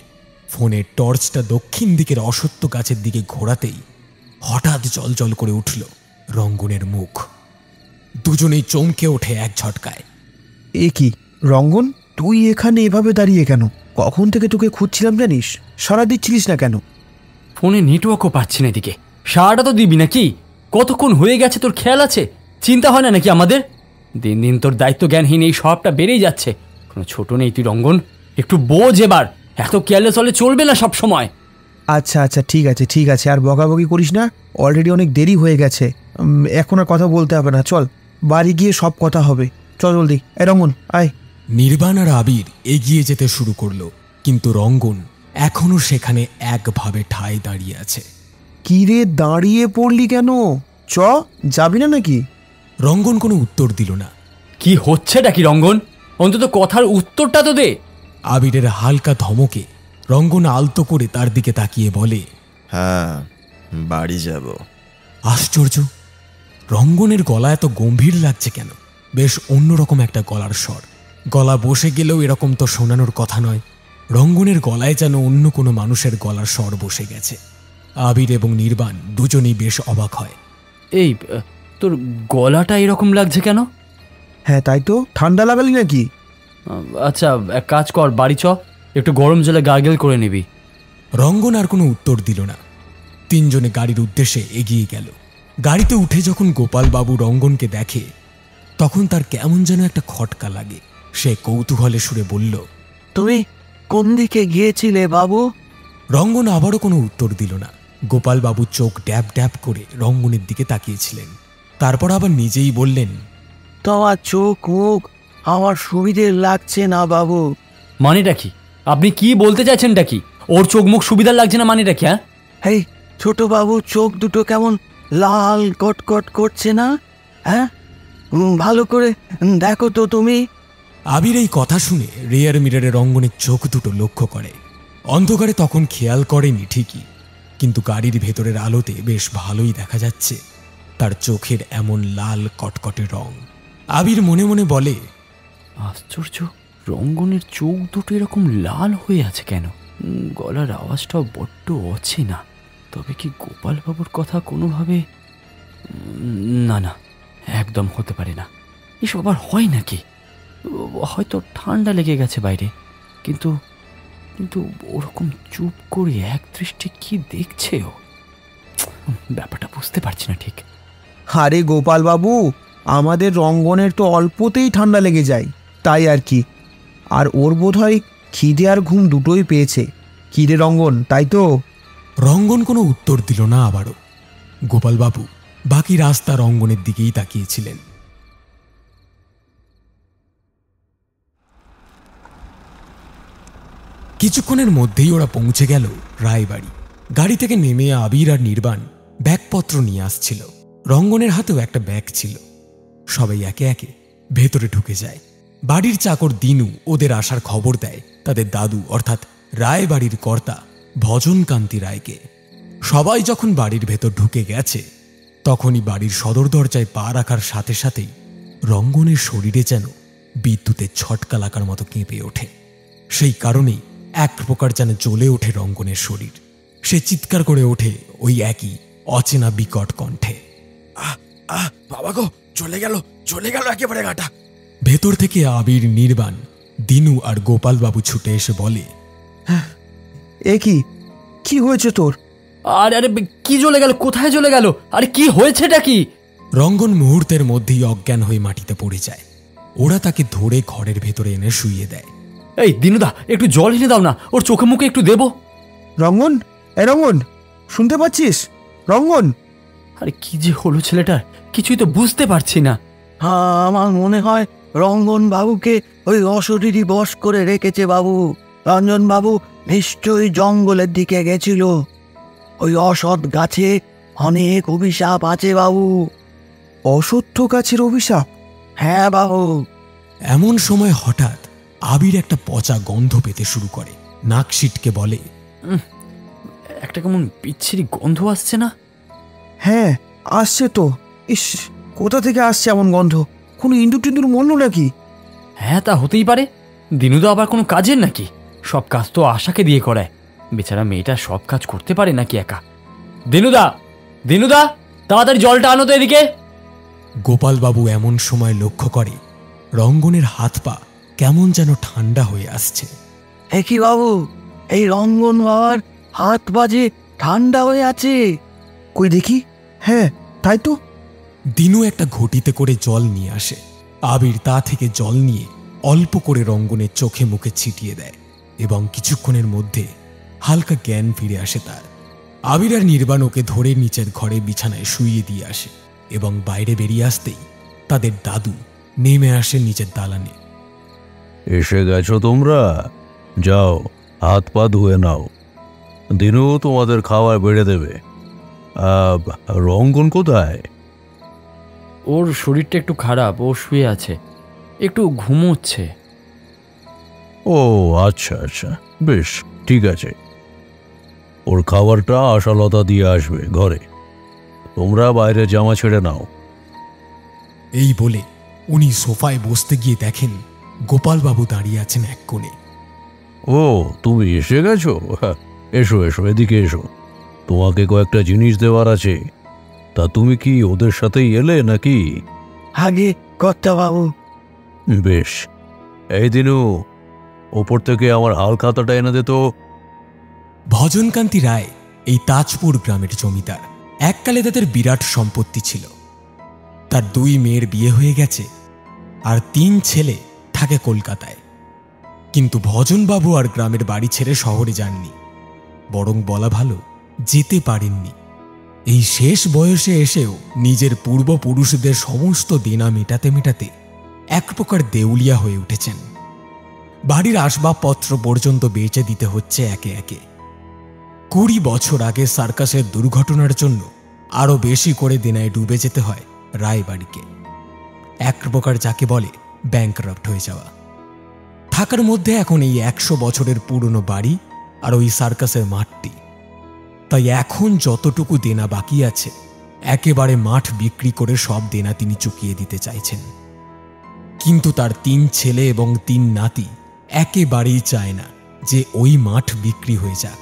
ফোনের টর্চটা দক্ষিণ দিকের অসত্য গাছের দিকে ঘোরাতেই হঠাৎ জলজল করে উঠল রঙ্গনের মুখ। দুজনেই চমকে ওঠে এক ঝটকায়। এ কি রঙ্গন, তুই এখানে এভাবে দাঁড়িয়ে কেন? কখন থেকে তোকে খুঁজছিলাম জানিস? সাড়া দিচ্ছিলিস না কেন? ফোনে নেটওয়ার্কও পাচ্ছি না এদিকে। সারাটা তো দিবি নাকি? কতক্ষণ হয়ে গেছে তোর খেয়াল আছে? চিন্তা হয় না নাকি আমাদের? দিন দিন তোর দায়িত্ব জ্ঞানহীন এই সবটা বেড়েই যাচ্ছে। কোনো ছোট নেই তুই রঙ্গন, একটু বোঝ এবার। এত কেয়ারলেস হলে চলবে না সব সময়। আচ্ছা আচ্ছা, ঠিক আছে ঠিক আছে, আর বকাবকি করিস না, অলরেডি অনেক দেরি হয়ে গেছে। এখন আর কথা বলতে হবে না, চল বাড়ি গিয়ে সব কথা হবে। চল জলদি, এ রঙ্গন আয়। নির্বাণ আর আবির এগিয়ে যেতে শুরু করলো, কিন্তু রঙ্গন এখনো সেখানে একভাবে ঠায় দাঁড়িয়ে আছে। কি রে, দাঁড়িয়ে পড়লি কেন? চ, যাবি না নাকি? রঙ্গন কোনো উত্তর দিল না। কি হচ্ছেটা কি রঙ্গন? অন্তত কথার উত্তরটা তো দে। আবিরের হালকা ধমকে রঙ্গন আলতো করে তার দিকে তাকিয়ে বলে, হ্যাঁ, বাড়ি যাব। আশ্চর্য, রঙ্গনের গলা এত গম্ভীর লাগছে কেন? বেশ অন্যরকম একটা গলার স্বর। গলা বসে গেলেও এরকম তো শোনানোর কথা নয়। রঙ্গনের গলায় যেন অন্য কোনো মানুষের গলার স্বর বসে গেছে। আবির এবং নির্বাণ দুজনেই বেশ অবাক হয়। এই তোর গলাটা এরকম লাগছে কেন? হ্যাঁ তাই তো, ঠান্ডা লাগালি নাকি? আচ্ছা, এক কাজ কর, বাড়ি চ, একটু গরম জলে গার্গেল করে নিবি। রঙ্গন আর কোনো উত্তর দিল না। তিনজনে গাড়ির উদ্দেশ্যে এগিয়ে গেল। গাড়িতে উঠে যখন গোপালবাবু রঙ্গনকে দেখে, তখন তার কেমন যেন একটা খটকা লাগে। সে কৌতূহলে সুরে বলল, তুমি কোন দিকে গিয়েছিলে বাবু? রঙ্গন আবারও কোনো উত্তর দিল না। গোপালবাবু চোখ ড্যাব ড্যাব করে রঙ্গনের দিকে তাকিয়েছিলেন। তারপর আবার নিজেই বললেন, তোমার চোখ মুখ আমার সুবিধে লাগছে না বাবু। মানেটা কি? আপনি কি বলতে চাইছেনটা কি? ওর চোখ মুখ সুবিধার লাগছে না মানেটা কি? হ্যাঁ, এই ছোট বাবু চোখ দুটো কেমন লাল কটকট করছে না? হ্যাঁ, ভালো করে দেখো তো তুমি। আবির এই কথা শুনে রিয়ার মিররে রঙ্গনের চোখ দুটো লক্ষ্য করে। অন্ধকারে তখন খেয়াল করেনি ঠিকই, কিন্তু গাড়ির ভেতরের আলোতে বেশ ভালোই দেখা যাচ্ছে তার চোখের এমন লাল কটকটে রং। আবির মনে মনে বলে, আশ্চর্য, রঙ্গনের চোখ দুটো এরকম লাল হয়ে আছে কেন? গলার আওয়াজটাও বড্ড অচেনা। তবে কি গোপালবাবুর কথা কোনোভাবে? না না, একদম হতে পারে না। এসব আবার হয় নাকি? হয়তো ঠান্ডা লেগে গেছে বাইরে, কিন্তু কিন্তু ওরকম চুপ করে এক দৃষ্টি কি দেখছে ও? ব্যাপারটা বুঝতে পারছি না ঠিক। আরে গোপাল বাবু, আমাদের রঙ্গনের তো অল্পতেই ঠান্ডা লেগে যায়, তাই আর কি। আর ওর বোধহয় খিদে আর ঘুম দুটোই পেয়েছে। খিদে রঙ্গন, তাই তো? রঙ্গন কোনো উত্তর দিল না আবারও। গোপালবাবু বাকি রাস্তা রঙ্গনের দিকেই তাকিয়েছিলেন। কিছুক্ষণের মধ্যেই ওরা পৌঁছে গেল রায়বাড়ি। গাড়ি থেকে নেমে আবির আর নির্বাণ ব্যাগপত্র নিয়ে আসছিল। রঙ্গনের হাতেও একটা ব্যাগ ছিল। সবাই একে একে ভেতরে ঢুকে যায়। বাড়ির চাকর দিনু ওদের আসার খবর দেয় তাদের দাদু অর্থাৎ রায়বাড়ির কর্তা ভজনকান্তি রায়কে। সবাই যখন বাড়ির ভেতর ঢুকে গেছে, তখনই বাড়ির সদর দরজায় পা রাখার সাথে সাথেই রঙ্গনের শরীরে যেন বিদ্যুতের ছটকা লাগার মতো কেঁপে ওঠে। সেই কারণেই এক প্রকার যেন জ্বলে ওঠে রঙ্গনের শরীর। সে চিৎকার করে ওঠে ওই একই অচেনা বিকট কণ্ঠে, আহ আহ বাবা গো, চলে গেল একেবারে গাটা। ভেতর থেকে আবির, নির্বাণ, দিনু আর গোপালবাবু ছুটে এসে বলে, এ কি হয়েছে তোর? আরে আরে, কি জ্বলে গেল? কোথায় জ্বলে গেল? আরে কি হয়েছেটা কি? রঙ্গন মুহূর্তের মধ্যেই অজ্ঞান হয়ে মাটিতে পড়ে যায়। ওরা তাকে ধরে ঘরের ভেতরে এনে শুইয়ে দেয়। এই দিনুদা, একটু জল এনে দাও না, ওর চোখে মুখে একটু দেবো। রঙ্গন, এ রঙ্গন, শুনতে পাচ্ছিস? রঙ্গন! আরে কি যে হলো ছেলেটার, কিছুই তো বুঝতে পারছি না। হ্যাঁ, আমার মনে হয় রঙ্গন বাবুকে ওই অশরীরই বশ করে রেখেছে বাবু। রঞ্জন বাবু নিশ্চয়ই জঙ্গলের দিকে গেছিল। ওই অসৎ গাছে অনেক অভিশাপ আছে বাবু। অসত্য গাছের অভিশাপ? হ্যাঁ বাবু। এমন সময় হঠাৎ আবির একটা পচা গন্ধ পেতে শুরু করে। নাক সিটকে বলে, একটা কেমন বিচ্ছিরি গন্ধ আসছে না? হ্যাঁ, আসছে তো। ইস, কোথা থেকে আসছে এমন গন্ধ? কোনো ইন্দুর টিন্দুর মরল নাকি? হ্যাঁ, তা হতেই পারে। দিনুদা আবার কোনো কাজের নাকি? সব কাজ তো আশাকে দিয়ে করায়। বেচারা মেয়েটা সব কাজ করতে পারে নাকি একা? দিনুদা, দিনুদা, তাড়াতাড়ি জলটা আনো তো এদিকে। গোপালবাবু এমন সময় লক্ষ্য করে রঙ্গনের হাত পা কেমন যেন ঠান্ডা হয়ে আসছে। এ কি বাবু, এই রঙ্গন বাবার হাত বাজে ঠান্ডা হয়ে আছে? কই দেখি। হ্যাঁ, তাই তো। দিনু একটা ঘটিতে করে জল নিয়ে আসে। আবির তা থেকে জল নিয়ে অল্প করে রঙ্গনের চোখে মুখে ছিটিয়ে দেয় এবং কিছুক্ষণের মধ্যে হালকা জ্ঞান ফিরে আসে তার। আবির আর নির্বাণ ওকে ধরে নিচের ঘরে বিছানায় শুইয়ে দিয়ে আসে এবং বাইরে বেরিয়ে আসতেই তাদের দাদু নেমে আসে নিচের দালানে। এসে গেছো তোমরা? যাও, হাত পা ধুয়ে নাও। দিনু তোমাদের খাবার বেড়ে দেবে। রঙ্গন কোথায়? ওর শরীরটা একটু খারাপ, ও শুয়ে আছে, একটু ঘুমোচ্ছে। ও আচ্ছা আচ্ছা, বেশ ঠিক আছে। ওর খাবারটা আশালতা দিয়ে আসবে ঘরে। তোমরা বাইরে জামা ছেড়ে নাও। এই বলে উনি সোফায় বসতে গিয়ে দেখেন গোপালবাবু দাঁড়িয়ে আছেন এক কোণে। ও, তুমি এসে গেছো? এসো এসো, এদিকে এসো। তোমাকে কয়েকটা জিনিস দেওয়ার আছে। তা তুমি কি ওদের সাথেই এলে নাকি? আগে কর্তা বাবু। বেশ। এই দিনু, ওপর থেকে আমার হাল খাতাটা এনে দে তো। ভজনকান্তি রায় এই তাজপুর গ্রামের জমিদার। এককালে তাদের বিরাট সম্পত্তি ছিল। তার 2 মেয়ের বিয়ে হয়ে গেছে আর 3 ছেলে থাকে কলকাতায়। কিন্তু ভজনবাবু আর গ্রামের বাড়ি ছেড়ে শহরে যাননি, বরং বলা ভালো যেতে পারেননি। এই শেষ বয়সে এসেও নিজের পূর্বপুরুষদের সমস্ত দেনা মেটাতে মেটাতে এক প্রকার দেউলিয়া হয়ে উঠেছেন। বাড়ির আসবাবপত্র পর্যন্ত বেচে দিতে হচ্ছে একে একে। 20 বছর আগে সার্কাসের দুর্ঘটনার জন্য আরো বেশি করে দেনায় ডুবে যেতে হয় রায়বাড়িকে। এক প্রকার যাকে বলে ব্যাংকরাপ্ট হয়ে যাওয়া। থাকার মধ্যে এখন এই 100 বছরের পুরনো বাড়ি আর ওই সার্কাসের মাঠটি। তাই এখন যতটুকু দেনা বাকি আছে একেবারে মাঠ বিক্রি করে সব দেনা তিনি চুকিয়ে দিতে চাইছেন। কিন্তু তার 3 ছেলে এবং 3 নাতি একেবারেই চায় না যে ওই মাঠ বিক্রি হয়ে যাক।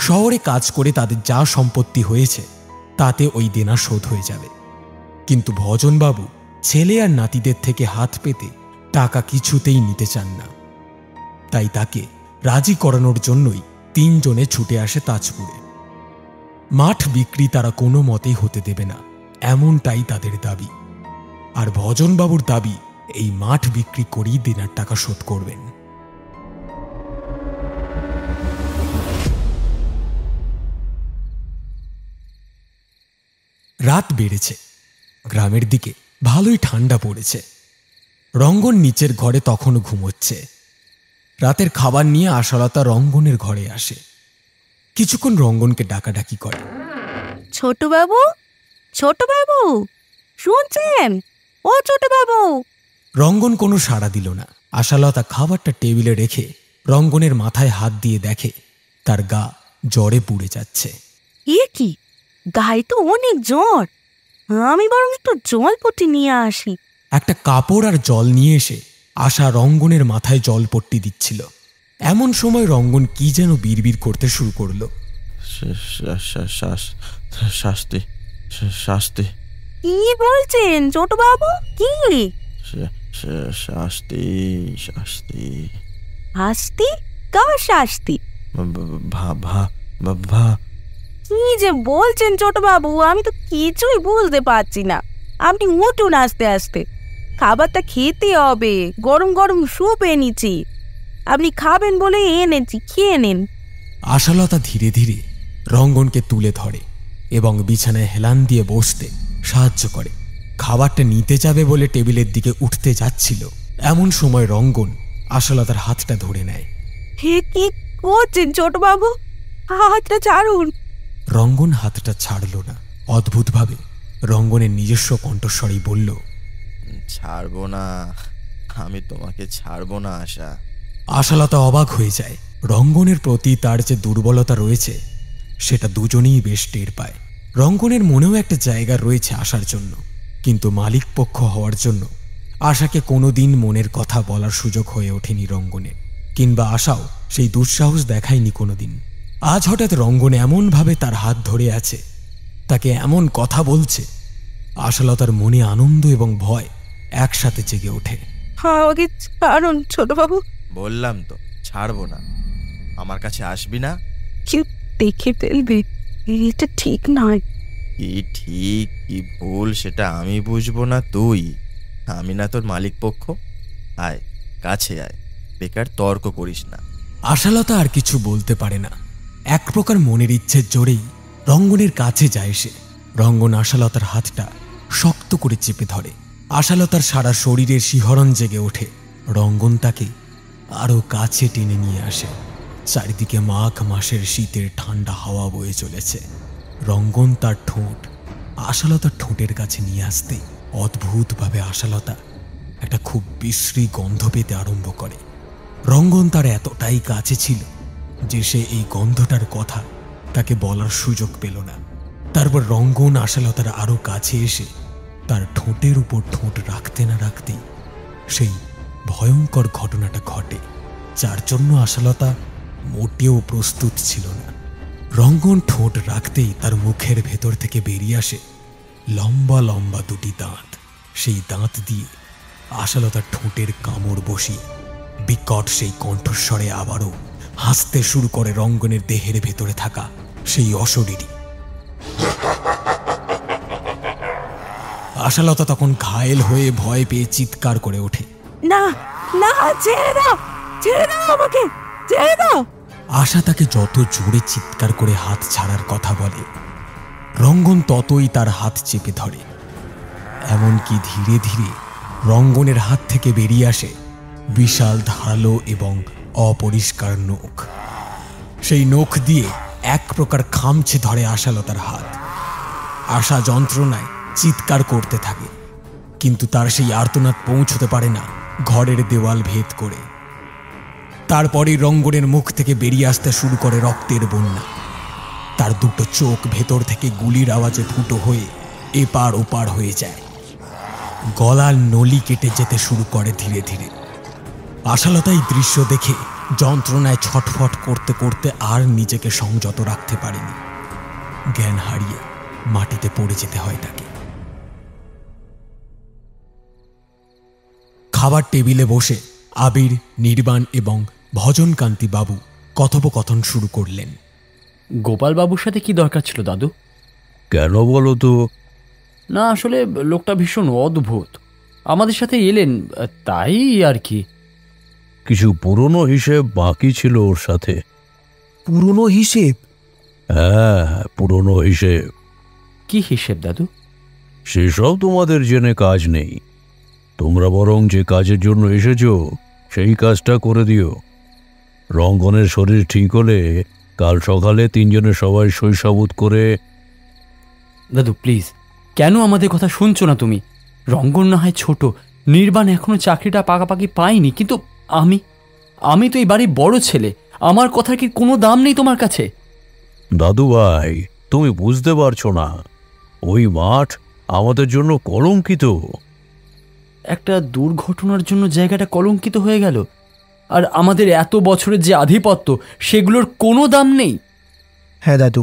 শহরে কাজ করে তাদের যা সম্পত্তি হয়েছে তাতে ওই দেনা শোধ হয়ে যাবে। কিন্তু ভজনবাবু ছেলে আর নাতিদের থেকে হাত পেতে টাকা কিছুতেই নিতে চান না। তাই তাকে রাজি করানোর জন্যই 3 জনে ছুটে আসে তাজপুরে। মাঠ বিক্রি তারা কোনো মতেই হতে দেবে না, এমনটাই তাদের দাবি। আর ভজনবাবুর দাবি এই মাঠ বিক্রি করেই দেনার টাকা শোধ করবেন। রাত বেড়েছে, গ্রামের দিকে ভালোই ঠান্ডা পড়েছে। রঙ্গন নিচের ঘরে তখনও ঘুমোচ্ছে। রাতের খাবার নিয়ে আশালতা রঙ্গনের ঘরে আসে। কিছুক্ষণ রঙ্গনকে ডাকাডাকি করে। ছোটবাবু, ছোটবাবু, শুনছেন? ও ছোটবাবু। রঙ্গন কোনো সাড়া দিল না। আশালতা খাবারটা টেবিলে রেখে রঙ্গনের মাথায় হাত দিয়ে দেখে তার গা জ্বরে পুড়ে যাচ্ছে। এ কি, গায়ে তো অনেক জ্বর। আমি বরং একটু জলপট্টি নিয়ে আসি। একটা কাপড় আর জল নিয়ে এসে আশা রঙ্গনের মাথায় জলপট্টি দিচ্ছিল। এমন সময় রঙ্গন কি যেন বিড়বিড় করতে শুরু করলো। শাস্তি, শাস্তি। কি বলছেন ছোটবাবু? কি? শাস্তি, শাস্তি। শাস্তি? কার শাস্তি? কি যে বলছেন ছোটবাবু, আমি তো কিছুই বুঝতে পারছি না। আপনি উঠুন আস্তে আস্তে, খাবারটা খেতে হবে। গরম গরম স্যুপ এনেছি, আপনি খাবেন বলে এনেছি, খেয়ে নেন। আশালতা ধীরে ধীরে রঙ্গনকে তুলে ধরে এবং বিছানায় হেলান দিয়ে বসতে সাহায্য করে। খাবারটা নিতে যাবে বলে টেবিলের দিকে উঠতে যাচ্ছিল, এমন সময় রঙ্গন আশালতার হাতটা ধরে নেয়। হে, কি করছেন ছোটবাবু? হাতটা ছাড়ুন। রঙ্গন হাতটা ছাড়ল না। অদ্ভুতভাবে রঙ্গনের নিজস্ব কণ্ঠস্বরেই বলল, ছাড়বো না, আমি তোমাকে ছাড়বো না আশা। আশালতা অবাক হয়ে যায়। রঙ্গনের প্রতি তার যে দুর্বলতা রয়েছে সেটা দুজনেই বেশ টের পায়। রঙ্গনের মনেও একটা জায়গা রয়েছে আশার জন্য, কিন্তু মালিক পক্ষ হওয়ার জন্য আশাকে কোনোদিন মনের কথা বলার সুযোগ হয়ে ওঠেনি রঙ্গনের, কিংবা আশাও সেই দুঃসাহস দেখায়নি কোনোদিন। আজ হঠাৎ রঙ্গন এমনভাবে তার হাত ধরে আছে, তাকে এমন কথা বলছে, আশালতার মনে আনন্দ এবং ভয় একসাথে জেগে ওঠে। আমাকে ছাড়ুন ছোটবাবু। বললাম তো ছাড়বো না। আমার কাছে আসবি না। কেউ দেখে ফেলবে, এটা ঠিক নয়। কি ঠিক কি ভুল সেটা আমি বুঝবো না তুই? আমি না তোর মালিক পক্ষ? আয় কাছে আয়, বেকার তর্ক করিস না। আশালতা আর কিছু বলতে পারে না। এক প্রকার মনের ইচ্ছের জোরেই রঙ্গনের কাছে যায় সে। রঙ্গন আশালতার হাতটা শক্ত করে চেপে ধরে। আশালতার সারা শরীরের শিহরণ জেগে ওঠে। রঙ্গন তাকে আরো কাছে টেনে নিয়ে আসে। চারিদিকে মাঘ মাসের শীতের ঠান্ডা হাওয়া বয়ে চলেছে। রঙ্গন তার ঠোঁট আশালতার ঠোঁটের কাছে নিয়ে আসতে অদ্ভুতভাবে আশালতা একটা খুব বিশ্রী গন্ধ পেতে আরম্ভ করে। রঙ্গন তার এতটাই কাছে ছিল যে সে এই গন্ধটার কথা তাকে বলার সুযোগ পেল না। তারপর রঙ্গন আশালতার আরো কাছে এসে তার ঠোঁটের উপর ঠোঁট রাখতে না রাখতেই সেই ভয়ঙ্কর ঘটনাটা ঘটে, যার জন্য আশালতা মোটেও প্রস্তুত ছিল না। রঙ্গন ঠোঁট রাখতেই তার মুখের ভেতর থেকে বেরিয়ে আসে লম্বা লম্বা 2টি দাঁত। সেই দাঁত দিয়ে আশালতার ঠোঁটের কামড় বসিয়ে বিকট সেই কণ্ঠস্বরে আবারও হাসতে শুরু করে রঙ্গনের দেহের ভেতরে থাকা সেই অশরীরী। আশালতা তখন ঘায়েল হয়ে ভয় পেয়ে চিৎকার করে ওঠে, না না, ছেড়ে দাও, ছেড়ে দাও আমাকে, ছেড়ে দাও। আশা তাকে যত জোরে চিৎকার করে হাত ছাড়ার কথা বলে রঙ্গন ততই তার হাত চেপে ধরে। এমনকি ধীরে ধীরে রঙ্গনের হাত থেকে বেরিয়ে আসে বিশাল ধারালো এবং অপরিষ্কার নখ। সেই নখ দিয়ে এক প্রকার খামছে ধরে আশালতার হাত। আশা যন্ত্রণায় চিৎকার করতে থাকে, কিন্তু তার সেই আর্তনাদ পৌঁছতে পারে না ঘরের দেওয়াল ভেদ করে। তারপরে রঙ্গনের মুখ থেকে বেরিয়ে আসতে শুরু করে রক্তের বন্যা। তার দুটো চোখ ভেতর থেকে গুলির আওয়াজে ফুটো হয়ে এপার ওপার হয়ে যায়। গলার নলি কেটে যেতে শুরু করে ধীরে ধীরে। আশালতা এই দৃশ্য দেখে যন্ত্রণায় ছটফট করতে করতে আর নিজেকে সংযত রাখতে পারেনি। জ্ঞান হারিয়ে মাটিতে পড়ে যেতে হয় তাকে। খাবার টেবিলে বসে আবির, নির্বাণ এবং ভজনকান্তি বাবু কথোপকথন শুরু করলেন। গোপাল বাবুর সাথে কি দরকার ছিল দাদু? কেন বলো তো? না, আসলে লোকটা ভীষণ অদ্ভুত। আমাদের সাথে এলেন, তাই আর কি। কিছু পুরনো হিসেব বাকি ছিল ওর সাথে। পুরনো হিসেব? হ্যাঁ, পুরনো হিসেব। কি হিসেব দাদু? সেসব তোমাদের জেনে কাজ নেই। তোমরা বরং যে কাজের জন্য এসেছো সেই কাজটা করে দিও। রঙ্গনের শরীর ঠিক হলে কাল সকালে তিনজনে সবাই শৈশাবুত করে। দাদু প্লিজ, কেন আমাদের কথা শুনছো না তুমি? রঙ্গন না হয় ছোট, নির্বাণ এখনো চাকরিটা পাকাপাকি পাইনি, কিন্তু আমি তো এই বাড়ির বড় ছেলে। আমার কথার কি কোনো দাম নেই তোমার কাছে? দাদু ভাই, তুমি বুঝতে পারছো না, ওই মাঠ আমাদের জন্য কলঙ্কিত। একটা দুর্ঘটনার জন্য জায়গাটা কলঙ্কিত হয়ে গেল, আর আমাদের এত বছরের যে আধিপত্য সেগুলোর কোনো দাম নেই। হ্যাঁ দাদু,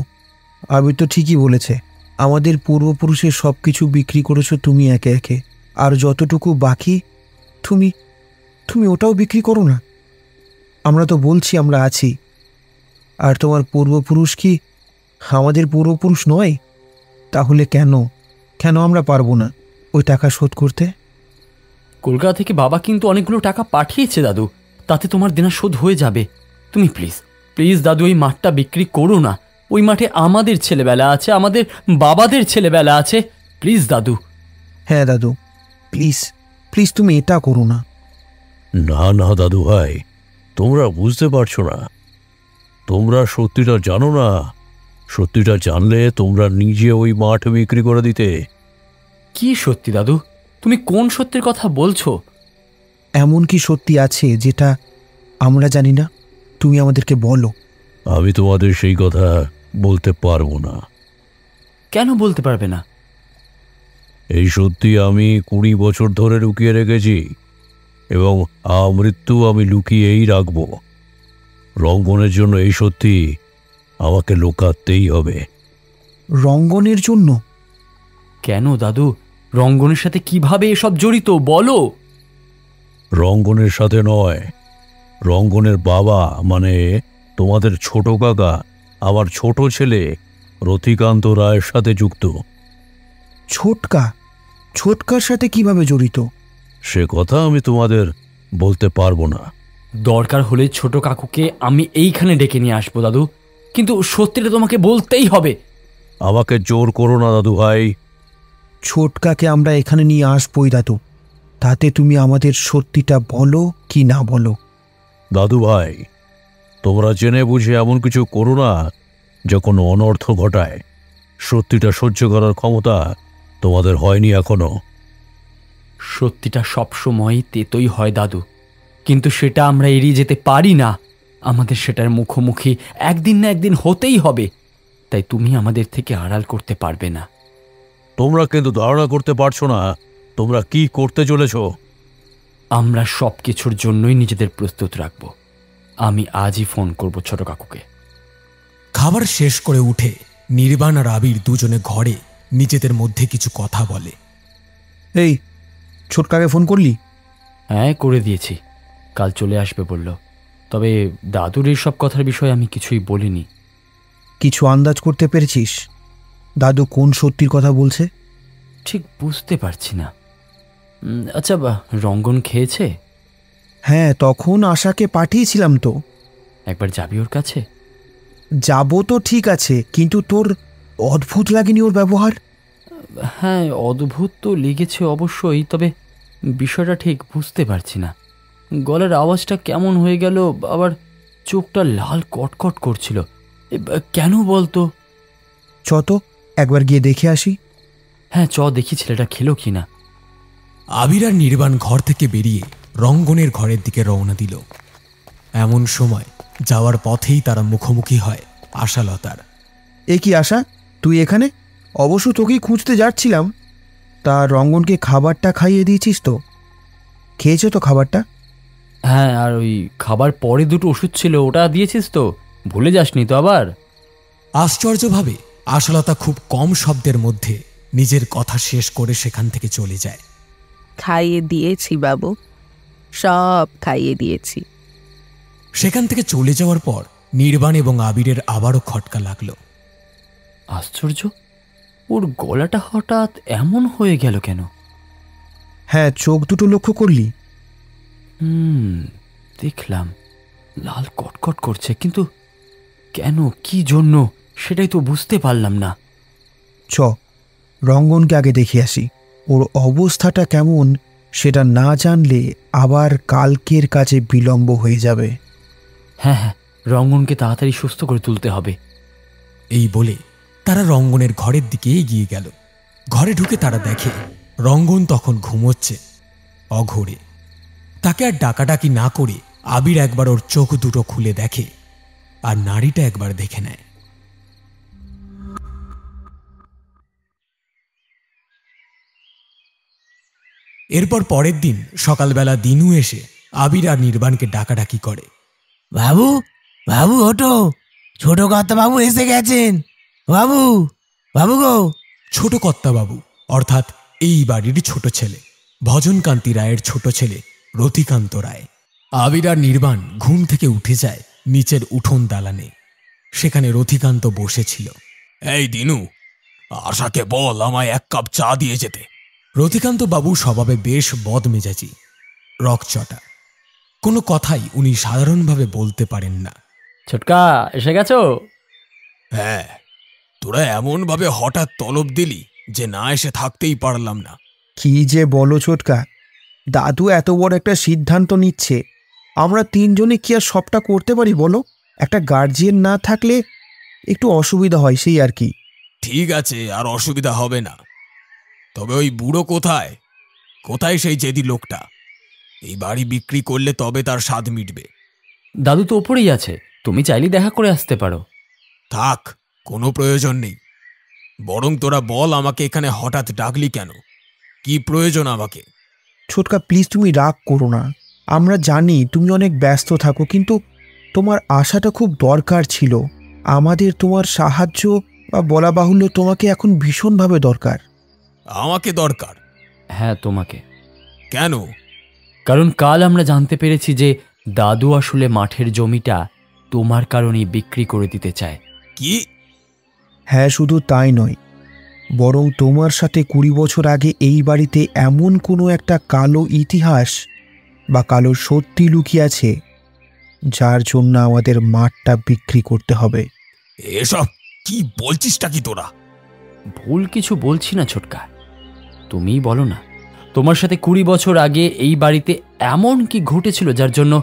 আবির তো ঠিকই বলেছে। আমাদের পূর্বপুরুষের সব কিছু বিক্রি করেছো তুমি একে একে, আর যতটুকু বাকি তুমি ওটাও বিক্রি করো না। আমরা তো বলছি আমরা আছি, আর তোমার পূর্বপুরুষ কি আমাদের পূর্বপুরুষ নয়? তাহলে কেন আমরা পারবো না ওই টাকা শোধ করতে? কলকাতা থেকে বাবা কিন্তু অনেকগুলো টাকা পাঠিয়েছে দাদু, তাতে তোমার দেনা শোধ হয়ে যাবে। তুমি প্লিজ দাদু ওই মাঠটা বিক্রি করো না। ওই মাঠে আমাদের ছেলেবেলা আছে, আমাদের বাবাদের ছেলেবেলা আছে। প্লিজ দাদু। হ্যাঁ দাদু, প্লিজ তুমি এটা করো না। না না দাদু ভাই, তোমরা বুঝতে পারছো না। তোমরা সত্যিটা জানো না। সত্যিটা জানলে তোমরা নিজে ওই মাঠ বিক্রি করে দিতে। কি সত্যি দাদু? তুমি কোন সত্যির কথা বলছো? এমন কি সত্যি আছে যেটা আমরা জানি না? তুমি আমাদেরকে বলো। আমি তোমাদের সেই কথা বলতে পারবো না। কেন বলতে পারবে না? এই সত্যি আমি 20 বছর ধরে লুকিয়ে রেখেছি, এবং মৃত্যু আমি লুকিয়েই রাখব। রঙ্গনের জন্য এই সত্যি আমাকে লুকাতেই হবে। রঙ্গনের জন্য? কেন দাদু? রঙ্গনের সাথে কিভাবে এসব জড়িত বলো। রঙ্গনের সাথে নয়, রঙ্গনের বাবা মানে তোমাদের ছোট কাকা আমার ছোট ছেলে রতিকান্ত রায়ের সাথে যুক্ত। ছোটকার সাথে কিভাবে জড়িত? সে কথা আমি তোমাদের বলতে পারবো না। দরকার হলে ছোট কাকুকে আমি এইখানে ডেকে নিয়ে আসবো দাদু, কিন্তু সত্যিটা তোমাকে বলতেই হবে। আমাকে জোর করো না দাদু ভাই। ছোটকাকে আমরা এখানে নিয়ে আসবোই দাদু, তাতে তুমি আমাদের সত্যিটা বলো কি না বলো। দাদু ভাই, তোমরা জেনে বুঝে এমন কিছু করো না যা কোনো অনর্থ ঘটায়। সত্যিটা সহ্য করার ক্ষমতা তোমাদের হয়নি এখনো। সত্যিটা সবসময় তেতোই হয় দাদু, কিন্তু সেটা আমরা এড়িয়ে যেতে পারি না। আমাদের সেটার মুখোমুখি একদিন না একদিন হতেই হবে, তাই তুমি আমাদের থেকে আড়াল করতে পারবে না। তোমরা কিন্তু ধারণা করতে পারছো না তোমরা কি করতে চলেছ। আমরা সব কিছুর জন্যই নিজেদের প্রস্তুত রাখব। আমি আজই ফোন করব ছোট কাকুকে। খাবার শেষ করে উঠে নির্বাণ আর আবির দুজনে ঘরে নিজেদের মধ্যে কিছু কথা বলে। এই, ছোটকাকে ফোন করলি? হ্যাঁ, করে দিয়েছি। কাল চলে আসবে বলল। তবে দাদুর এইসব কথার বিষয়ে আমি কিছুই বলিনি। কিছু আন্দাজ করতে পেরেছিস দাদু কোন সত্যির কথা বলছে? ঠিক বুঝতে পারছি না। আচ্ছা, রঙ্গন খেয়েছে? হ্যাঁ, তখন আশাকে পাঠিয়েছিলাম তো। একবার যাবি ওর কাছে? যাব তো ঠিক আছে, কিন্তু তোর অদ্ভুত লাগেনি ওর ব্যবহার? হ্যাঁ, অদ্ভুত তো লেগেছে অবশ্যই, তবে বিষয়টা ঠিক বুঝতে পারছি না। গলার আওয়াজটা কেমন হয়ে গেল, আবার চোখটা লাল কটকট করছিল। কেন বলতো? চ তো একবার গিয়ে দেখে আসি। হ্যাঁ চ দেখি ছেলেটা খেলো কিনা। আবির আর নির্বাণ ঘর থেকে বেরিয়ে রঙ্গনের ঘরের দিকে রওনা দিল। এমন সময় যাওয়ার পথেই তারা মুখোমুখি হয় আশালতার। এ কি আশা, তুই এখানে? অবশ্য তোকেই খুঁজতে যাচ্ছিলাম। তা রঙ্গনকে খাবারটা খাইয়ে দিয়েছিস তো? খেয়েছো তো খাবারটা? হ্যাঁ, আর ওই খাবার পরে দুটো ওষুধ ছিল, ওটা দিয়েছিস তো? ভুলে যাসনি তো আবার? আশ্চর্যভাবে আশালতা খুব কম শব্দের মধ্যে নিজের কথা শেষ করে সেখান থেকে চলে যায়। খাইয়ে দিয়েছি বাবু, সব খাইয়ে দিয়েছি। সেখান থেকে চলে যাওয়ার পর নির্বাণ এবং আবিরের আবারও খটকা লাগলো। আশ্চর্য, ওর গলাটা হঠাৎ এমন হয়ে গেল কেন? হ্যাঁ, চোখ দুটো লক্ষ্য করলি? দেখলাম লাল কটকট করছে, কিন্তু কেন, কি জন্য সেটাই তো বুঝতে পারলাম না। চ রঙ্গনকে আগে দেখে আসি। ওর অবস্থাটা কেমন সেটা না জানলে আবার কালকের কাজে বিলম্ব হয়ে যাবে। হ্যাঁ হ্যাঁ, রঙ্গনকে তাড়াতাড়ি সুস্থ করে তুলতে হবে। এই বলে তারা রঙ্গনের ঘরের দিকে এগিয়ে গেল। ঘরে ঢুকে তারা দেখে রঙ্গন তখন ঘুমোচ্ছে অঘোরে। তাকে আর ডাকাডাকি না করে আবির একবার ওর চোখ দুটো খুলে দেখে আর নাড়িটা একবার দেখে নেয়। এরপর পরের দিন সকালবেলা দিনু এসে আবির আর নির্বাণকে ডাকাডাকি করে। বাবু, বাবু ওঠো, ছোট কর্তা বাবু এসে গেছেন। বাবু, বাবু গো। ছোট কর্তাবাবু অর্থাৎ এই বাড়ির ছোট ছেলে, ভজনকান্তি রায়ের ছোট ছেলে রথিকান্ত রায়। আবির আর নির্বাণ ঘুম থেকে উঠে যায় নিচের উঠোন দালানে। সেখানে রথিকান্ত বসেছিল। এই দিনু, আশাকে বল আমায় এক কাপ চা দিয়ে যেতে। রথিকান্ত বাবু স্বভাবে বেশ বদমেজাজি, রকচটা। কোনো কথাই উনি সাধারণভাবে বলতে পারেন না। ছোটকা, এসে গেছো? হ্যাঁ, তোরা এমনভাবে হঠাৎ তলব দিলি যে না এসে থাকতেই পারলাম না। কি যে বলো ছোটকা, দাদু এত বড় একটা সিদ্ধান্ত নিচ্ছে, আমরা তিনজনে কি আর সবটা করতে পারি বলো? একটা গার্জিয়ান না থাকলে একটু অসুবিধা হয়, সেই আর কি। ঠিক আছে, আর অসুবিধা হবে না। তবে ওই বুড়ো কোথায়? কোথায় সেই জেদি লোকটা? এই বাড়ি বিক্রি করলে তবে তার স্বাদ মিটবে। দাদু তো ওপরেই আছে, তুমি চাইলে দেখা করে আসতে পারো। থাক, কোনো প্রয়োজন নেই। বরং তোরা বল আমাকে এখানে হঠাৎ ডাকলি কেন? কি প্রয়োজন আমাকে? ছোটকা প্লিজ, তুমি রাগ করো না। আমরা জানি তুমি অনেক ব্যস্ত থাকো, কিন্তু তোমার আশাটা খুব দরকার ছিল। আমাদের তোমার সাহায্য বা বলা বাহুল্য তোমাকে এখন ভীষণভাবে দরকার। আমাকে দরকার? হ্যাঁ তোমাকে। কেন? কারণ কাল আমরা জানতে পেরেছি যে দাদু আসলে মাঠের জমিটা তোমার কারণেই বিক্রি করে দিতে চায়। কি? হ্যাঁ, শুধু তাই নয়, বরং তোমার সাথে 20 বছর আগে এই বাড়িতে এমন কোনো একটা কালো ইতিহাস বা কালো সত্যি লুকিয়ে আছে যার জন্য আমাদের মাঠটা বিক্রি করতে হবে। এসব কি বলছিসটা কি তোরা? ভুল কিছু বলছি না ছোটকা, তুমিই বলো না। তোমার সাথে 20 বছর আগে এই বাড়িতে এমন কি ঘটেছিল যার জন্য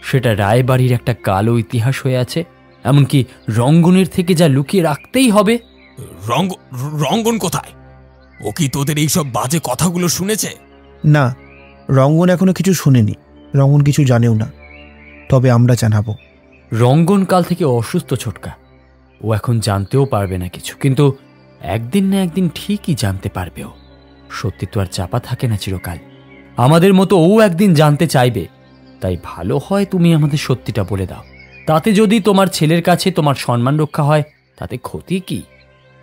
সেটা রায়বাড়ির একটা কালো ইতিহাস হয়ে আছে? এমনকি রঙ্গনের থেকে যা লুকিয়ে রাখতেই হবে। রঙ্গন কোথায়? ও কি তোদের এইসব বাজে কথাগুলো শুনেছে? না, রঙ্গন এখনো কিছু শোনেনি, রঙ্গন কিছু জানেও না। তবে আমরা জানাবো। রঙ্গন কাল থেকে অসুস্থ ছোটকা, ও এখন জানতেও পারবে না কিছু, কিন্তু একদিন না একদিন ঠিকই জানতে পারবে। ও সত্যি তো আর চাপা থাকে না চিরকাল। আমাদের মতো ও একদিন জানতে চাইবে। তাই ভালো হয় তুমি আমাদের সত্যিটা বলে দাও। তাতে যদি তোমার ছেলের কাছে তোমার সম্মান রক্ষা হয়, তাতে ক্ষতি কি?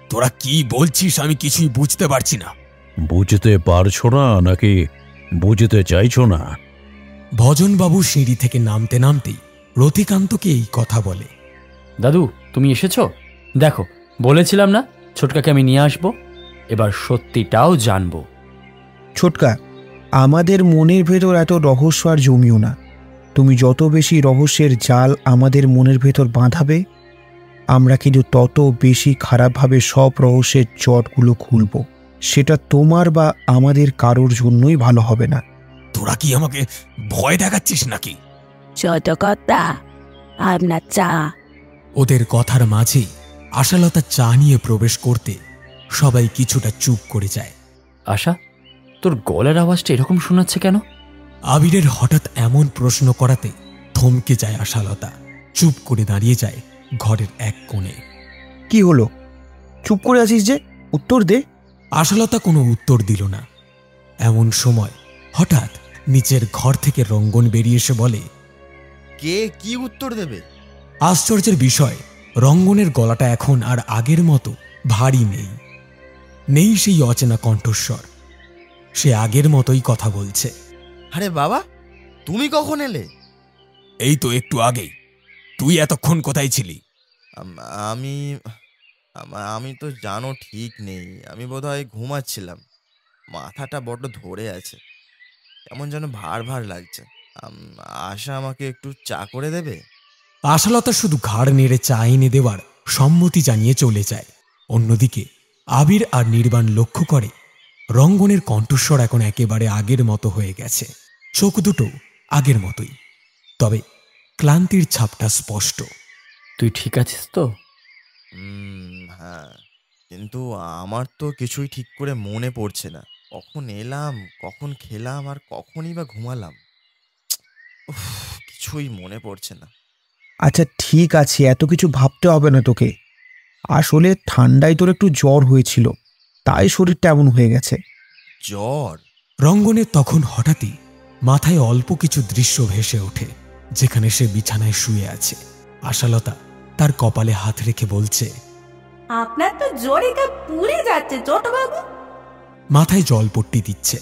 তোরা কি বলছিস আমি কিছুই বুঝতে পারছি না। বুঝতে পারছো না নাকি বুঝতে চাইছো না? ভজনবাবু সিঁড়ি থেকে নামতে নামতেই রথিকান্তকে এই কথা বলে। দাদু, তুমি এসেছো? দেখো, বলেছিলাম না ছোটকাকে আমি নিয়ে আসবো। এবার সত্যিটাও জানবো। ছোটকা, আমাদের মনের ভেতর এত রহস্য আর জমিও না। তুমি যত বেশি রহস্যের জাল আমাদের মনের ভেতর বাঁধাবে, আমরা কিন্তু তত বেশি খারাপভাবে সব রহস্যের জটগুলো খুলব। সেটা তোমার বা আমাদের কারোর জন্যই ভালো হবে না। তোরা কি আমাকে ভয় দেখাচ্ছিস নাকি? ছোট কর্তা, আপনার চা। ওদের কথার মাঝে আশালতা চা নিয়ে প্রবেশ করতে সবাই কিছুটা চুপ করে যায়। আশা, তোর গলার আওয়াজটা এরকম শোনাচ্ছে কেন? আবিরের হঠাৎ এমন প্রশ্ন করাতে থমকে যায় আশালতা। চুপ করে দাঁড়িয়ে যায় ঘরের এক কোণে। কি হলো? চুপ করে আছিস যে, উত্তর দে। আশালতা কোনো উত্তর দিল না। এমন সময় হঠাৎ নিচের ঘর থেকে রঙ্গন বেরিয়ে এসে বলে, কে কি উত্তর দেবে? আশ্চর্যের বিষয়, রঙ্গনের গলাটা এখন আর আগের মতো ভারী নেই। নেই সেই অচেনা কণ্ঠস্বর। সে আগের মতোই কথা বলছে। আরে বাবা, তুমি কখন এলে? এই তো একটু আগেই। তুই এতক্ষণ কোথায় ছিলি? আমি আমি তো জানো ঠিক নেই। আমি বোধহয় ঘুমাচ্ছিলাম। মাথাটা বড্ড ধরে আছে, কেমন যেন ভার ভার লাগছে। আশা আমাকে একটু চা করে দেবে? আশালতা শুধু ঘাড় নেড়ে চা এনে দেওয়ার সম্মতি জানিয়ে চলে যায়। অন্যদিকে আবির আর নির্বাণ লক্ষ্য করে রঙ্গনের কণ্ঠস্বর এখন একেবারে আগের মতো হয়ে গেছে। চোখ দুটো আগের মতোই, তবে ক্লান্তির ছাপটা স্পষ্ট। তুই ঠিক আছিস তো? হ্যাঁ, কিন্তু আমার তো কিছুই ঠিক করে মনে পড়ছে না। কখন এলাম, কখন খেলাম, আর কখনই বা ঘুমালাম। কিছুই মনে পড়ছে না। আচ্ছা ঠিক আছে, এত কিছু ভাবতে হবে না তোকে। আসলে ঠান্ডায় তোর একটু জ্বর হয়েছিল, তাই শরীরটা এমন হয়ে গেছে। জ্বর? রঙ্গনের তখন হঠাৎই মাথায় অল্প কিছু দৃশ্য ভেসে ওঠে, যেখানে সে বিছানায় শুয়ে আছে। আশালতা তার কপালে হাত রেখে বলছে, আপনার তো জ্বরে গা পুড়ে যাচ্ছে ছোট বাবু। মাথায় জলপট্টি দিচ্ছে।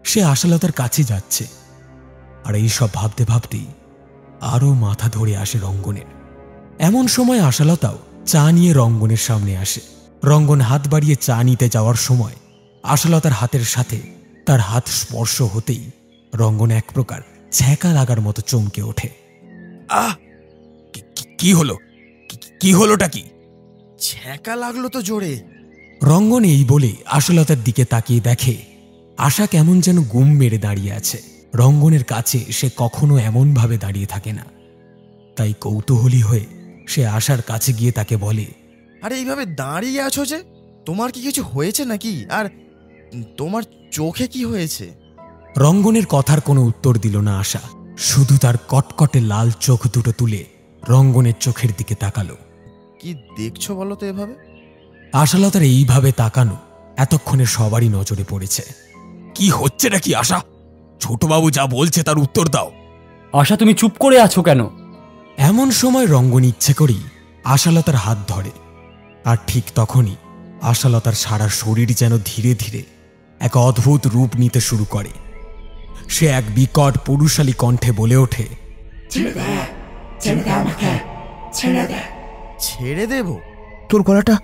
সে আশালতার কাছে যাচ্ছে, আর এই সব ভাবতে ভাবতেই আরো মাথা ধরে আসে রঙ্গনের। এমন সময় আশালতাও চা নিয়ে রঙ্গনের সামনে আসে। রঙ্গন হাত বাড়িয়ে চা নিতে যাওয়ার সময় আশালতার হাতের সাথে তার হাত স্পর্শ হতেই রঙ্গন এক প্রকার ছ্যাঁকা লাগার মতো চমকে ওঠে। আহ, কি হলো? কি হলোটা কি? ছ্যাঁকা লাগলো তো জোরে। রঙ্গন এই বলে আশালতার দিকে তাকিয়ে দেখে আশা কেমন যেন গুম মেরে দাঁড়িয়ে আছে। রঙ্গনের কাছে সে কখনো এমনভাবে দাঁড়িয়ে থাকে না। তাই কৌতূহলী হয়ে সে আশার কাছে গিয়ে তাকে বলে, আরে এইভাবে দাঁড়িয়ে আছো যে, তোমার কি কিছু হয়েছে নাকি? আর তোমার চোখে কি হয়েছে? রঙ্গনের কথার কোনো উত্তর দিল না আশা। শুধু তার কটকটে লাল চোখ দুটো তুলে রঙ্গনের চোখের দিকে তাকালো। কি দেখছো বলো তো এভাবে? আশালতার এইভাবে তাকানো এতক্ষণে সবারই নজরে পড়েছে। কি হচ্ছে নাকি আশা? ছোটবাবু যা বলছে তার উত্তর দাও। আশা, তুমি চুপ করে আছো কেন? এমন সময় রঙ্গন ইচ্ছে করেই আশালতার হাত ধরে। আর ঠিক তখনই আশালতার সারা শরীর যেন ধীরে ধীরে এক অদ্ভুত রূপ নিতে শুরু করে। সে এক বিকট পুরুষালী কণ্ঠে বলে ওঠে, ছেড়ে দেব? তোর গলাটা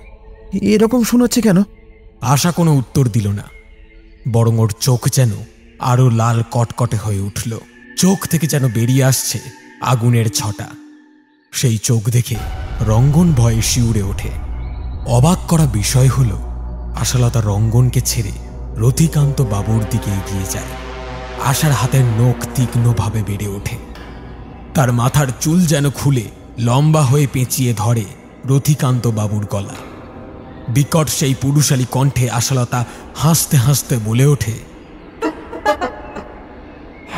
এরকম শোনাচ্ছে কেন? আশা কোনো উত্তর দিল না, বরং ওর চোখ যেন আরো লাল কটকটে হয়ে উঠল। চোখ থেকে যেন বেরিয়ে আসছে আগুনের ছটা। সেই চোখ দেখে রঙ্গন ভয়ে শিউরে ওঠে। অবাক করা বিষয় হল, আশালতা রঙ্গনকে ছেড়ে রতিকান্ত বাবুর দিকে এগিয়ে যায়। আশার হাতের নখ তীক্ষ্ণভাবে বেড়ে ওঠে। তার মাথার চুল যেন খুলে লম্বা হয়ে পেঁচিয়ে ধরে রতিকান্ত বাবুর গলা। বিকট সেই পুরুষালী কণ্ঠে আশালতা হাসতে হাসতে বলে ওঠে,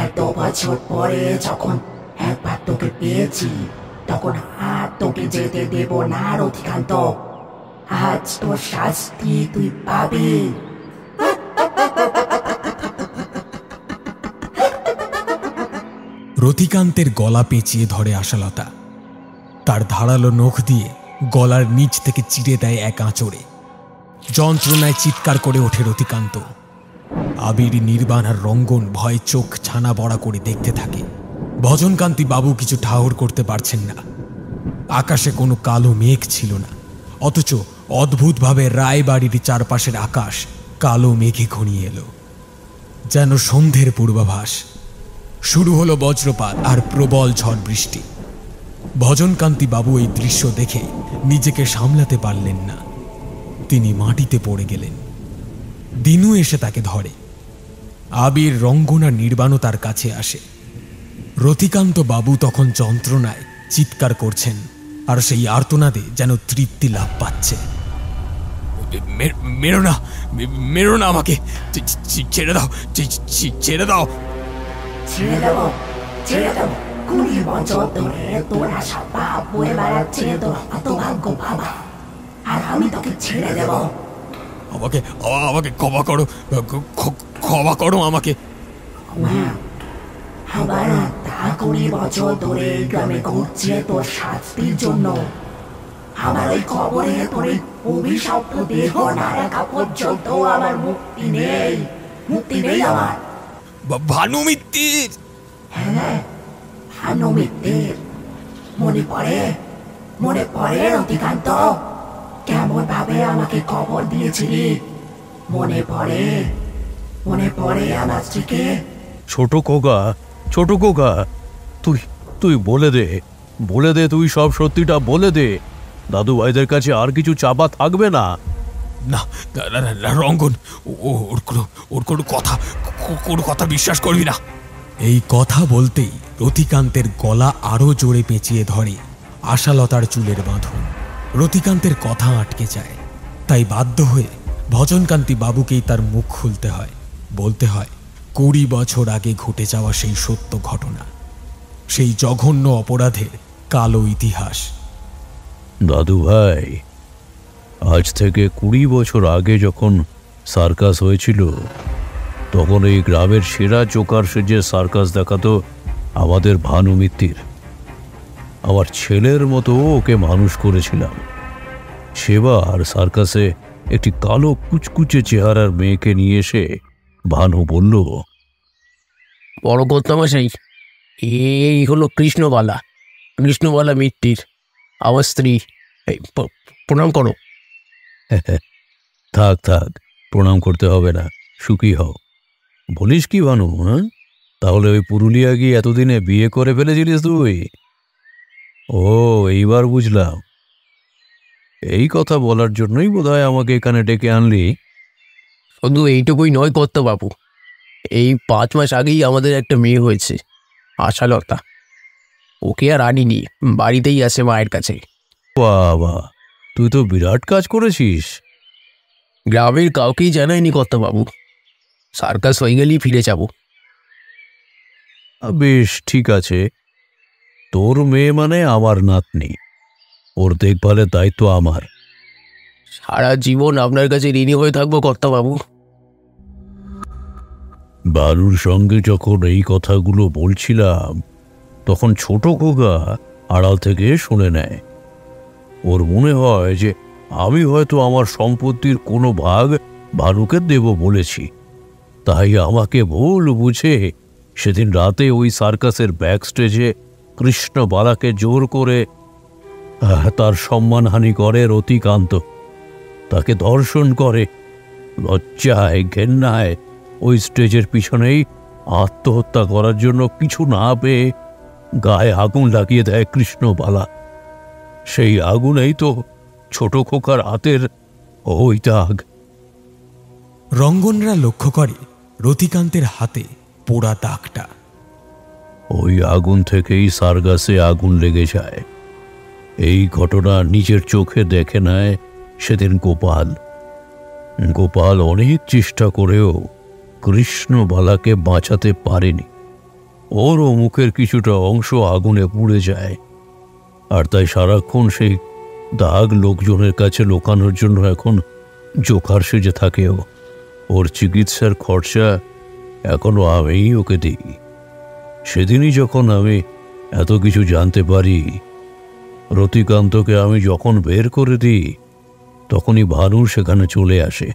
এত বছর পরে যখন একবার তোকে পেয়েছি, তখন আর তোকে যেতে দেব না রতিকান্ত। আজ তোর শাস্তি তুই পাবি। রতিকান্তের গলা পেঁচিয়ে ধরে আশালতা। তার ধারালো নখ দিয়ে গলার নিচ থেকে চিড়ে দেয় এক আঁচড়ে। যন্ত্রণায় চিৎকার করে ওঠে রতিকান্ত। আবির, নির্বাণ আর রঙ্গন ভয়ে চোখ ছানা বড়া করে দেখতে থাকে। ভজনকান্তি বাবু কিছু ঠাহর করতে পারছেন না। আকাশে কোনো কালো মেঘ ছিল না, অথচ অদ্ভুতভাবে রায়বাড়ির চারপাশের আকাশ কালো মেঘে ঘনিয়ে এলো, যেন সন্ধ্যের পূর্বাভাস। শুরু হলো বজ্রপাত আর প্রবল ঝড় বৃষ্টি। ভজনকান্তি বাবু এই দৃশ্য দেখে নিজেকে সামলাতে পারলেন না। তিনি মাটিতে পড়ে গেলেন। দিনু এসে তাকে ধরে। আবির, রঙ্গন আর নির্বাণও তার কাছে আসে। রতিকান্ত বাবু তখন যন্ত্রণায় চিৎকার করছেন, আর সেই আর্তনাদে যেন তৃপ্তি লাভ পাচ্ছে। মেরো না, মেরো না আমাকে, ছেড়ে দাও, ছেড়ে দাও। ছেড়ে দেবো, ছেড়ে দেবো। 20 বছর ধরে তোর আশা পাপ বয়ে বেড়াচ্ছে তোর হতভাগ্য বাবা, আর আমি তোকে ছেড়ে দেব? আমাকে আমাকে ক্ষমা করো, ক্ষমা করো আমাকে। আমার আত্মা 20 বছর ধরে এই গ্রামে ঘুরছে তোর শাস্তির জন্য। আমার ওই কবরে তোর অভিশপ্ত দেহ না রাখা পর্যন্ত আমার মুক্তি নেই, মুক্তি নেই আমার। ভানু মিত্তির। হ্যাঁ, ভানু মিত্তির। মনে পড়ে, মনে পড়ে রতিকান্ত, কেমন ভাবে আমাকে খবর দিয়েছিলি? মনে পড়ে, মনে পড়ে আমার স্ত্রীকে? ছোট খোকা, ছোট খোকা, তুই তুই বলে দে, বলে দে, তুই সব সত্যিটা বলে দে। দাদু ভাইদের কাছে আর কিছু চাপা থাকবে না। না রঙ্গন, ওর কোনো কথা বিশ্বাস করবি না। এই কথা বলতেই রতিকান্তের গলা আরো জোরে পেঁচিয়ে ধরে আশালতার চুলের বাঁধন। রতিকান্তের কথা আটকে যায়, তাই বাধ্য হয়ে ভজনকান্তি বাবুকেই তার মুখ খুলতে হয়, বলতে হয় 20 বছর আগে ঘটে যাওয়া সেই সত্য ঘটনা, সেই জঘন্য অপরাধের কালো ইতিহাস। দাদু ভাই, আজ থেকে 20 বছর আগে যখন সার্কাস হয়েছিল, তখন এই গ্রামের সেরা জোকার সেজে সার্কাস দেখাতো আমাদের ভানু মিত্তির। আমার ছেলের মতো ওকে মানুষ করেছিলাম। সেবার সার্কাসে একটি কালো কুচকুচে চেহারার মেয়েকে নিয়ে এসে ভানু বলল, বড় কর্তামশাই, এই হলো কৃষ্ণবালা, কৃষ্ণবালা মিত্তির, আমার স্ত্রী। প্রণাম করো। থাক থাক, প্রণাম করতে হবে না, সুখী হও। বলিস কি ভানু, হ্যাঁ? তাহলে ওই পুরুলিয়া গিয়ে এতদিনে বিয়ে করে ফেলেছিলিস তুই? ও, এইবার বুঝলাম। এই কথা বলার জন্যই বোধহয় আমাকে এখানে ডেকে আনলি। শুধু এইটুকুই নয় কর্তাবাবু, এই 5 মাস আগেই আমাদের একটা মেয়ে হয়েছে, আশালতা। ওকে আর আনিনি, বাড়িতেই আছে মায়ের কাছে। বাবা, তুই তো বিরাট কাজ করেছিস। গ্রামের কাউকেই জানায়নি কর্তাবাবু, সার্কাস হয়ে গেলেই ফিরে যাব। বেশ, ঠিক আছে। তোর মেয়ে মানে আমার নাতনি, ওর দেখভালের দায়িত্ব আমার। সারা জীবন আপনার কাছে ঋণী হয়ে থাকবো কর্তাবাবু। বালুর সঙ্গে যখন এই কথাগুলো বলছিলাম, তখন ছোট খোকা আড়াল থেকে শুনে নেয়। ওর মনে হয় যে আমি হয়তো আমার সম্পত্তির কোনো ভাগ ভানুকে দেব বলেছি, তাই আমাকে ভুল বুঝে সেদিন রাতে ওই সার্কাসের ব্যাক স্টেজে কৃষ্ণবালাকে জোর করে তার সম্মানহানি করে রতিকান্ত। তাকে ধর্ষণ করে। লজ্জায় ঘেন্নায় ওই স্টেজের পিছনেই আত্মহত্যা করার জন্য কিছু না পেয়ে গায়ে আগুন লাগিয়ে দেয় কৃষ্ণবালা। সেই আগুনেই তো ছোট খোকার হাতের ওই দাগ। রঙ্গনরা লক্ষ্য করে রতিকান্তের হাতে পোড়া দাগটা। ওই আগুন থেকেই সার্কাসে আগুন লেগে যায়। এই ঘটনা নিজের চোখে দেখে নেয় সেদিন গোপাল। গোপাল অনেক চেষ্টা করেও কৃষ্ণবালাকে বাঁচাতে পারেনি। ওরও মুখের কিছুটা অংশ আগুনে পুড়ে যায়, আর তাই সারাক্ষণ সেই দাগ লোকজনের কাছে লোকানোর জন্য এখন জোকার সেজে থাকেও। ওর চিকিৎসার খরচা এখনো আমিই ওকে দিই। সেদিনই যখন আমি এত কিছু জানতে পারি, রতিকান্তকে আমি যখন বের করে দিই, তখনই ভানু সেখানে চলে আসে।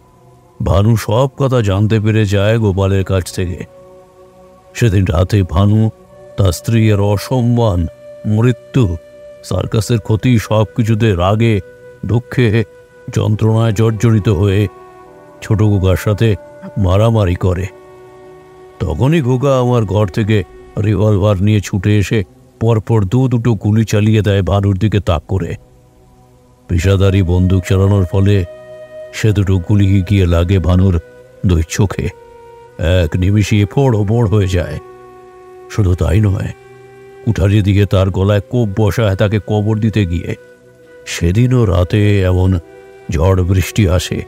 ভানু সব কথা জানতে পেরে যায় গোপালের কাছ থেকে। সেদিন রাতে ভানু, তার স্ত্রীর অসম্মান, মৃত্যু, সার্কাসের ক্ষতি সব কিছুতে রাগে, দুঃখে, যন্ত্রণায় জর্জরিত হয়ে ছোট খোকার সাথে মারামারি করে। তখনই খোকা আমার ঘর থেকে রিভলভার নিয়ে ছুটে এসে পরপর দুটো গুলি চালিয়ে দেয় ভানুর দিকে তাক করে। পেশাদারি বন্দুক চালানোর ফলে সে দুটো গুলি গিয়ে লাগে ভানুর দুই চোখে। এক নিমিষে ফোড় হয়ে যায়। শুধু তাই নয়, কুঠারি দিয়ে তার গলায় কোপ বসায় তাকে কবর দিতে গিয়ে সেদিনও রাতে এমন ঝড় বৃষ্টি আসে।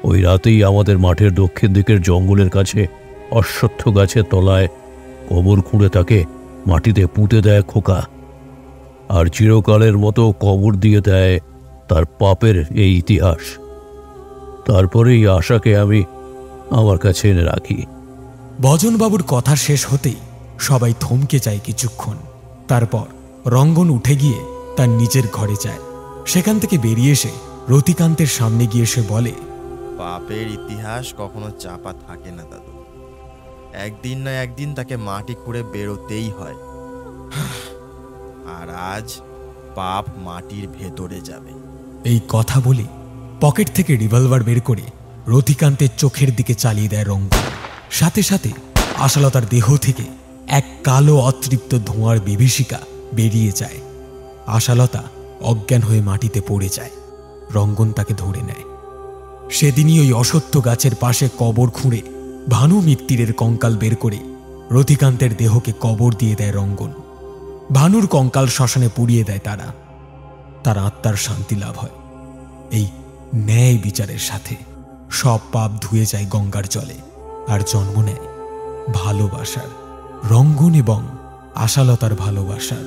ওই রাতেই আমাদের মাঠের দক্ষিণ দিকের জঙ্গলের কাছে অশ্বত্থ গাছের তলায় কবর খুঁড়ে তাকে মাটিতে পুঁতে দেয় খোকা, আর চিরকালের মতো কবর দিয়ে দেয় তার পাপের এই ইতিহাস। তারপরে এই আশাকে আমি আমার কাছে এনে রাখি। ভজনবাবুর কথা শেষ হতেই সবাই থমকে যায় কিছুক্ষণ। তারপর রঙ্গন উঠে গিয়ে তার নিজের ঘরে যায়। সেখান থেকে বেরিয়ে এসে রতিকান্তের সামনে গিয়ে সে বলে, পাপের ইতিহাস কখনো চাপা থাকে না দাদু, একদিন না একদিন তাকে মাটি খুঁড়ে বেরোতেই হয়। আর আজ পাপ মাটির ভেতরে যাবে। এই কথা বলে পকেট থেকে রিভলভার বের করে রতিকান্তের চোখের দিকে চালিয়ে দেয় রঙ্গন। সাথে সাথে আশালতার দেহ থেকে এক কালো অতৃপ্ত ধোঁয়ার বিভীষিকা বেরিয়ে যায়। আশালতা অজ্ঞান হয়ে মাটিতে পড়ে যায়। রঙ্গন তাকে ধরে নেয়। সেদিনই ওই অসত্য গাছের পাশে কবর খুঁড়ে ভানু মিত্তিরের কঙ্কাল বের করে রতিকান্তের দেহকে কবর দিয়ে দেয় রঙ্গন। ভানুর কঙ্কাল শ্মশানে পুড়িয়ে দেয় তারা। তার আত্মার শান্তি লাভ হয়। এই ন্যায় বিচারের সাথে সব পাপ ধুয়ে যায় গঙ্গার জলে, আর জন্ম নেয় ভালোবাসার, রঙ্গন এবং আশালতার ভালোবাসার।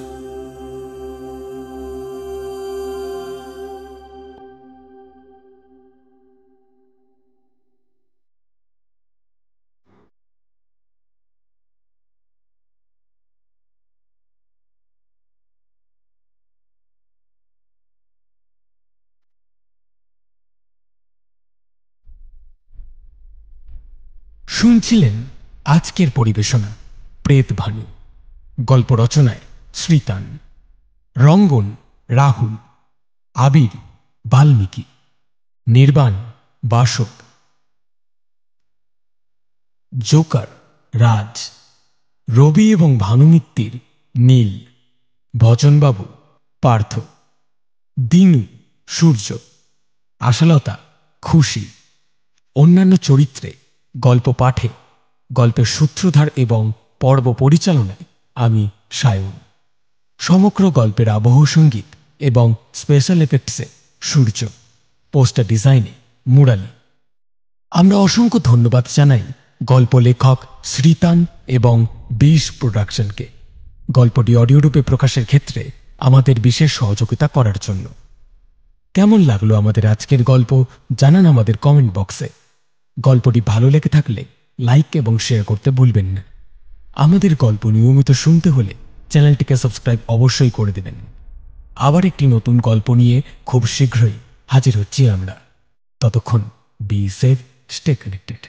শুনছিলেন আজকের পরিবেশনা প্রেত ভানু। গল্প রচনায় শ্রীতান, রঙ্গন রাহুল, আবির বাল্মীকি, নির্বাণ বাসক, জোকার রাজ, রবি এবং ভানুমিত্তির নীল, ভজনবাবু পার্থ, দিনু সূর্য, আশালতা খুশি। অন্যান্য চরিত্রে গল্প পাঠে, গল্পের সূত্রধার এবং পর্ব পরিচালনায় আমি সায়ন। সমগ্র গল্পের আবহ সঙ্গীত এবং স্পেশাল এফেক্টসে সূর্য, পোস্টার ডিজাইনে মুরালি। আমরা অসংখ্য ধন্যবাদ জানাই গল্প লেখক শ্রীতান এবং বিশ প্রোডাকশনকে গল্পটি অডিও রূপে প্রকাশের ক্ষেত্রে আমাদের বিশেষ সহযোগিতা করার জন্য। কেমন লাগলো আমাদের আজকের গল্প জানান আমাদের কমেন্ট বক্সে। গল্পটি ভালো লেগে থাকলে লাইক এবং শেয়ার করতে ভুলবেন না। আমাদের গল্প নিয়মিত শুনতে হলে চ্যানেলটিকে সাবস্ক্রাইব অবশ্যই করে দেবেন। আবার একটি নতুন গল্প নিয়ে খুব শীঘ্রই হাজির হচ্ছি আমরা। ততক্ষণ বি সেফ, স্টে কানেক্টেড।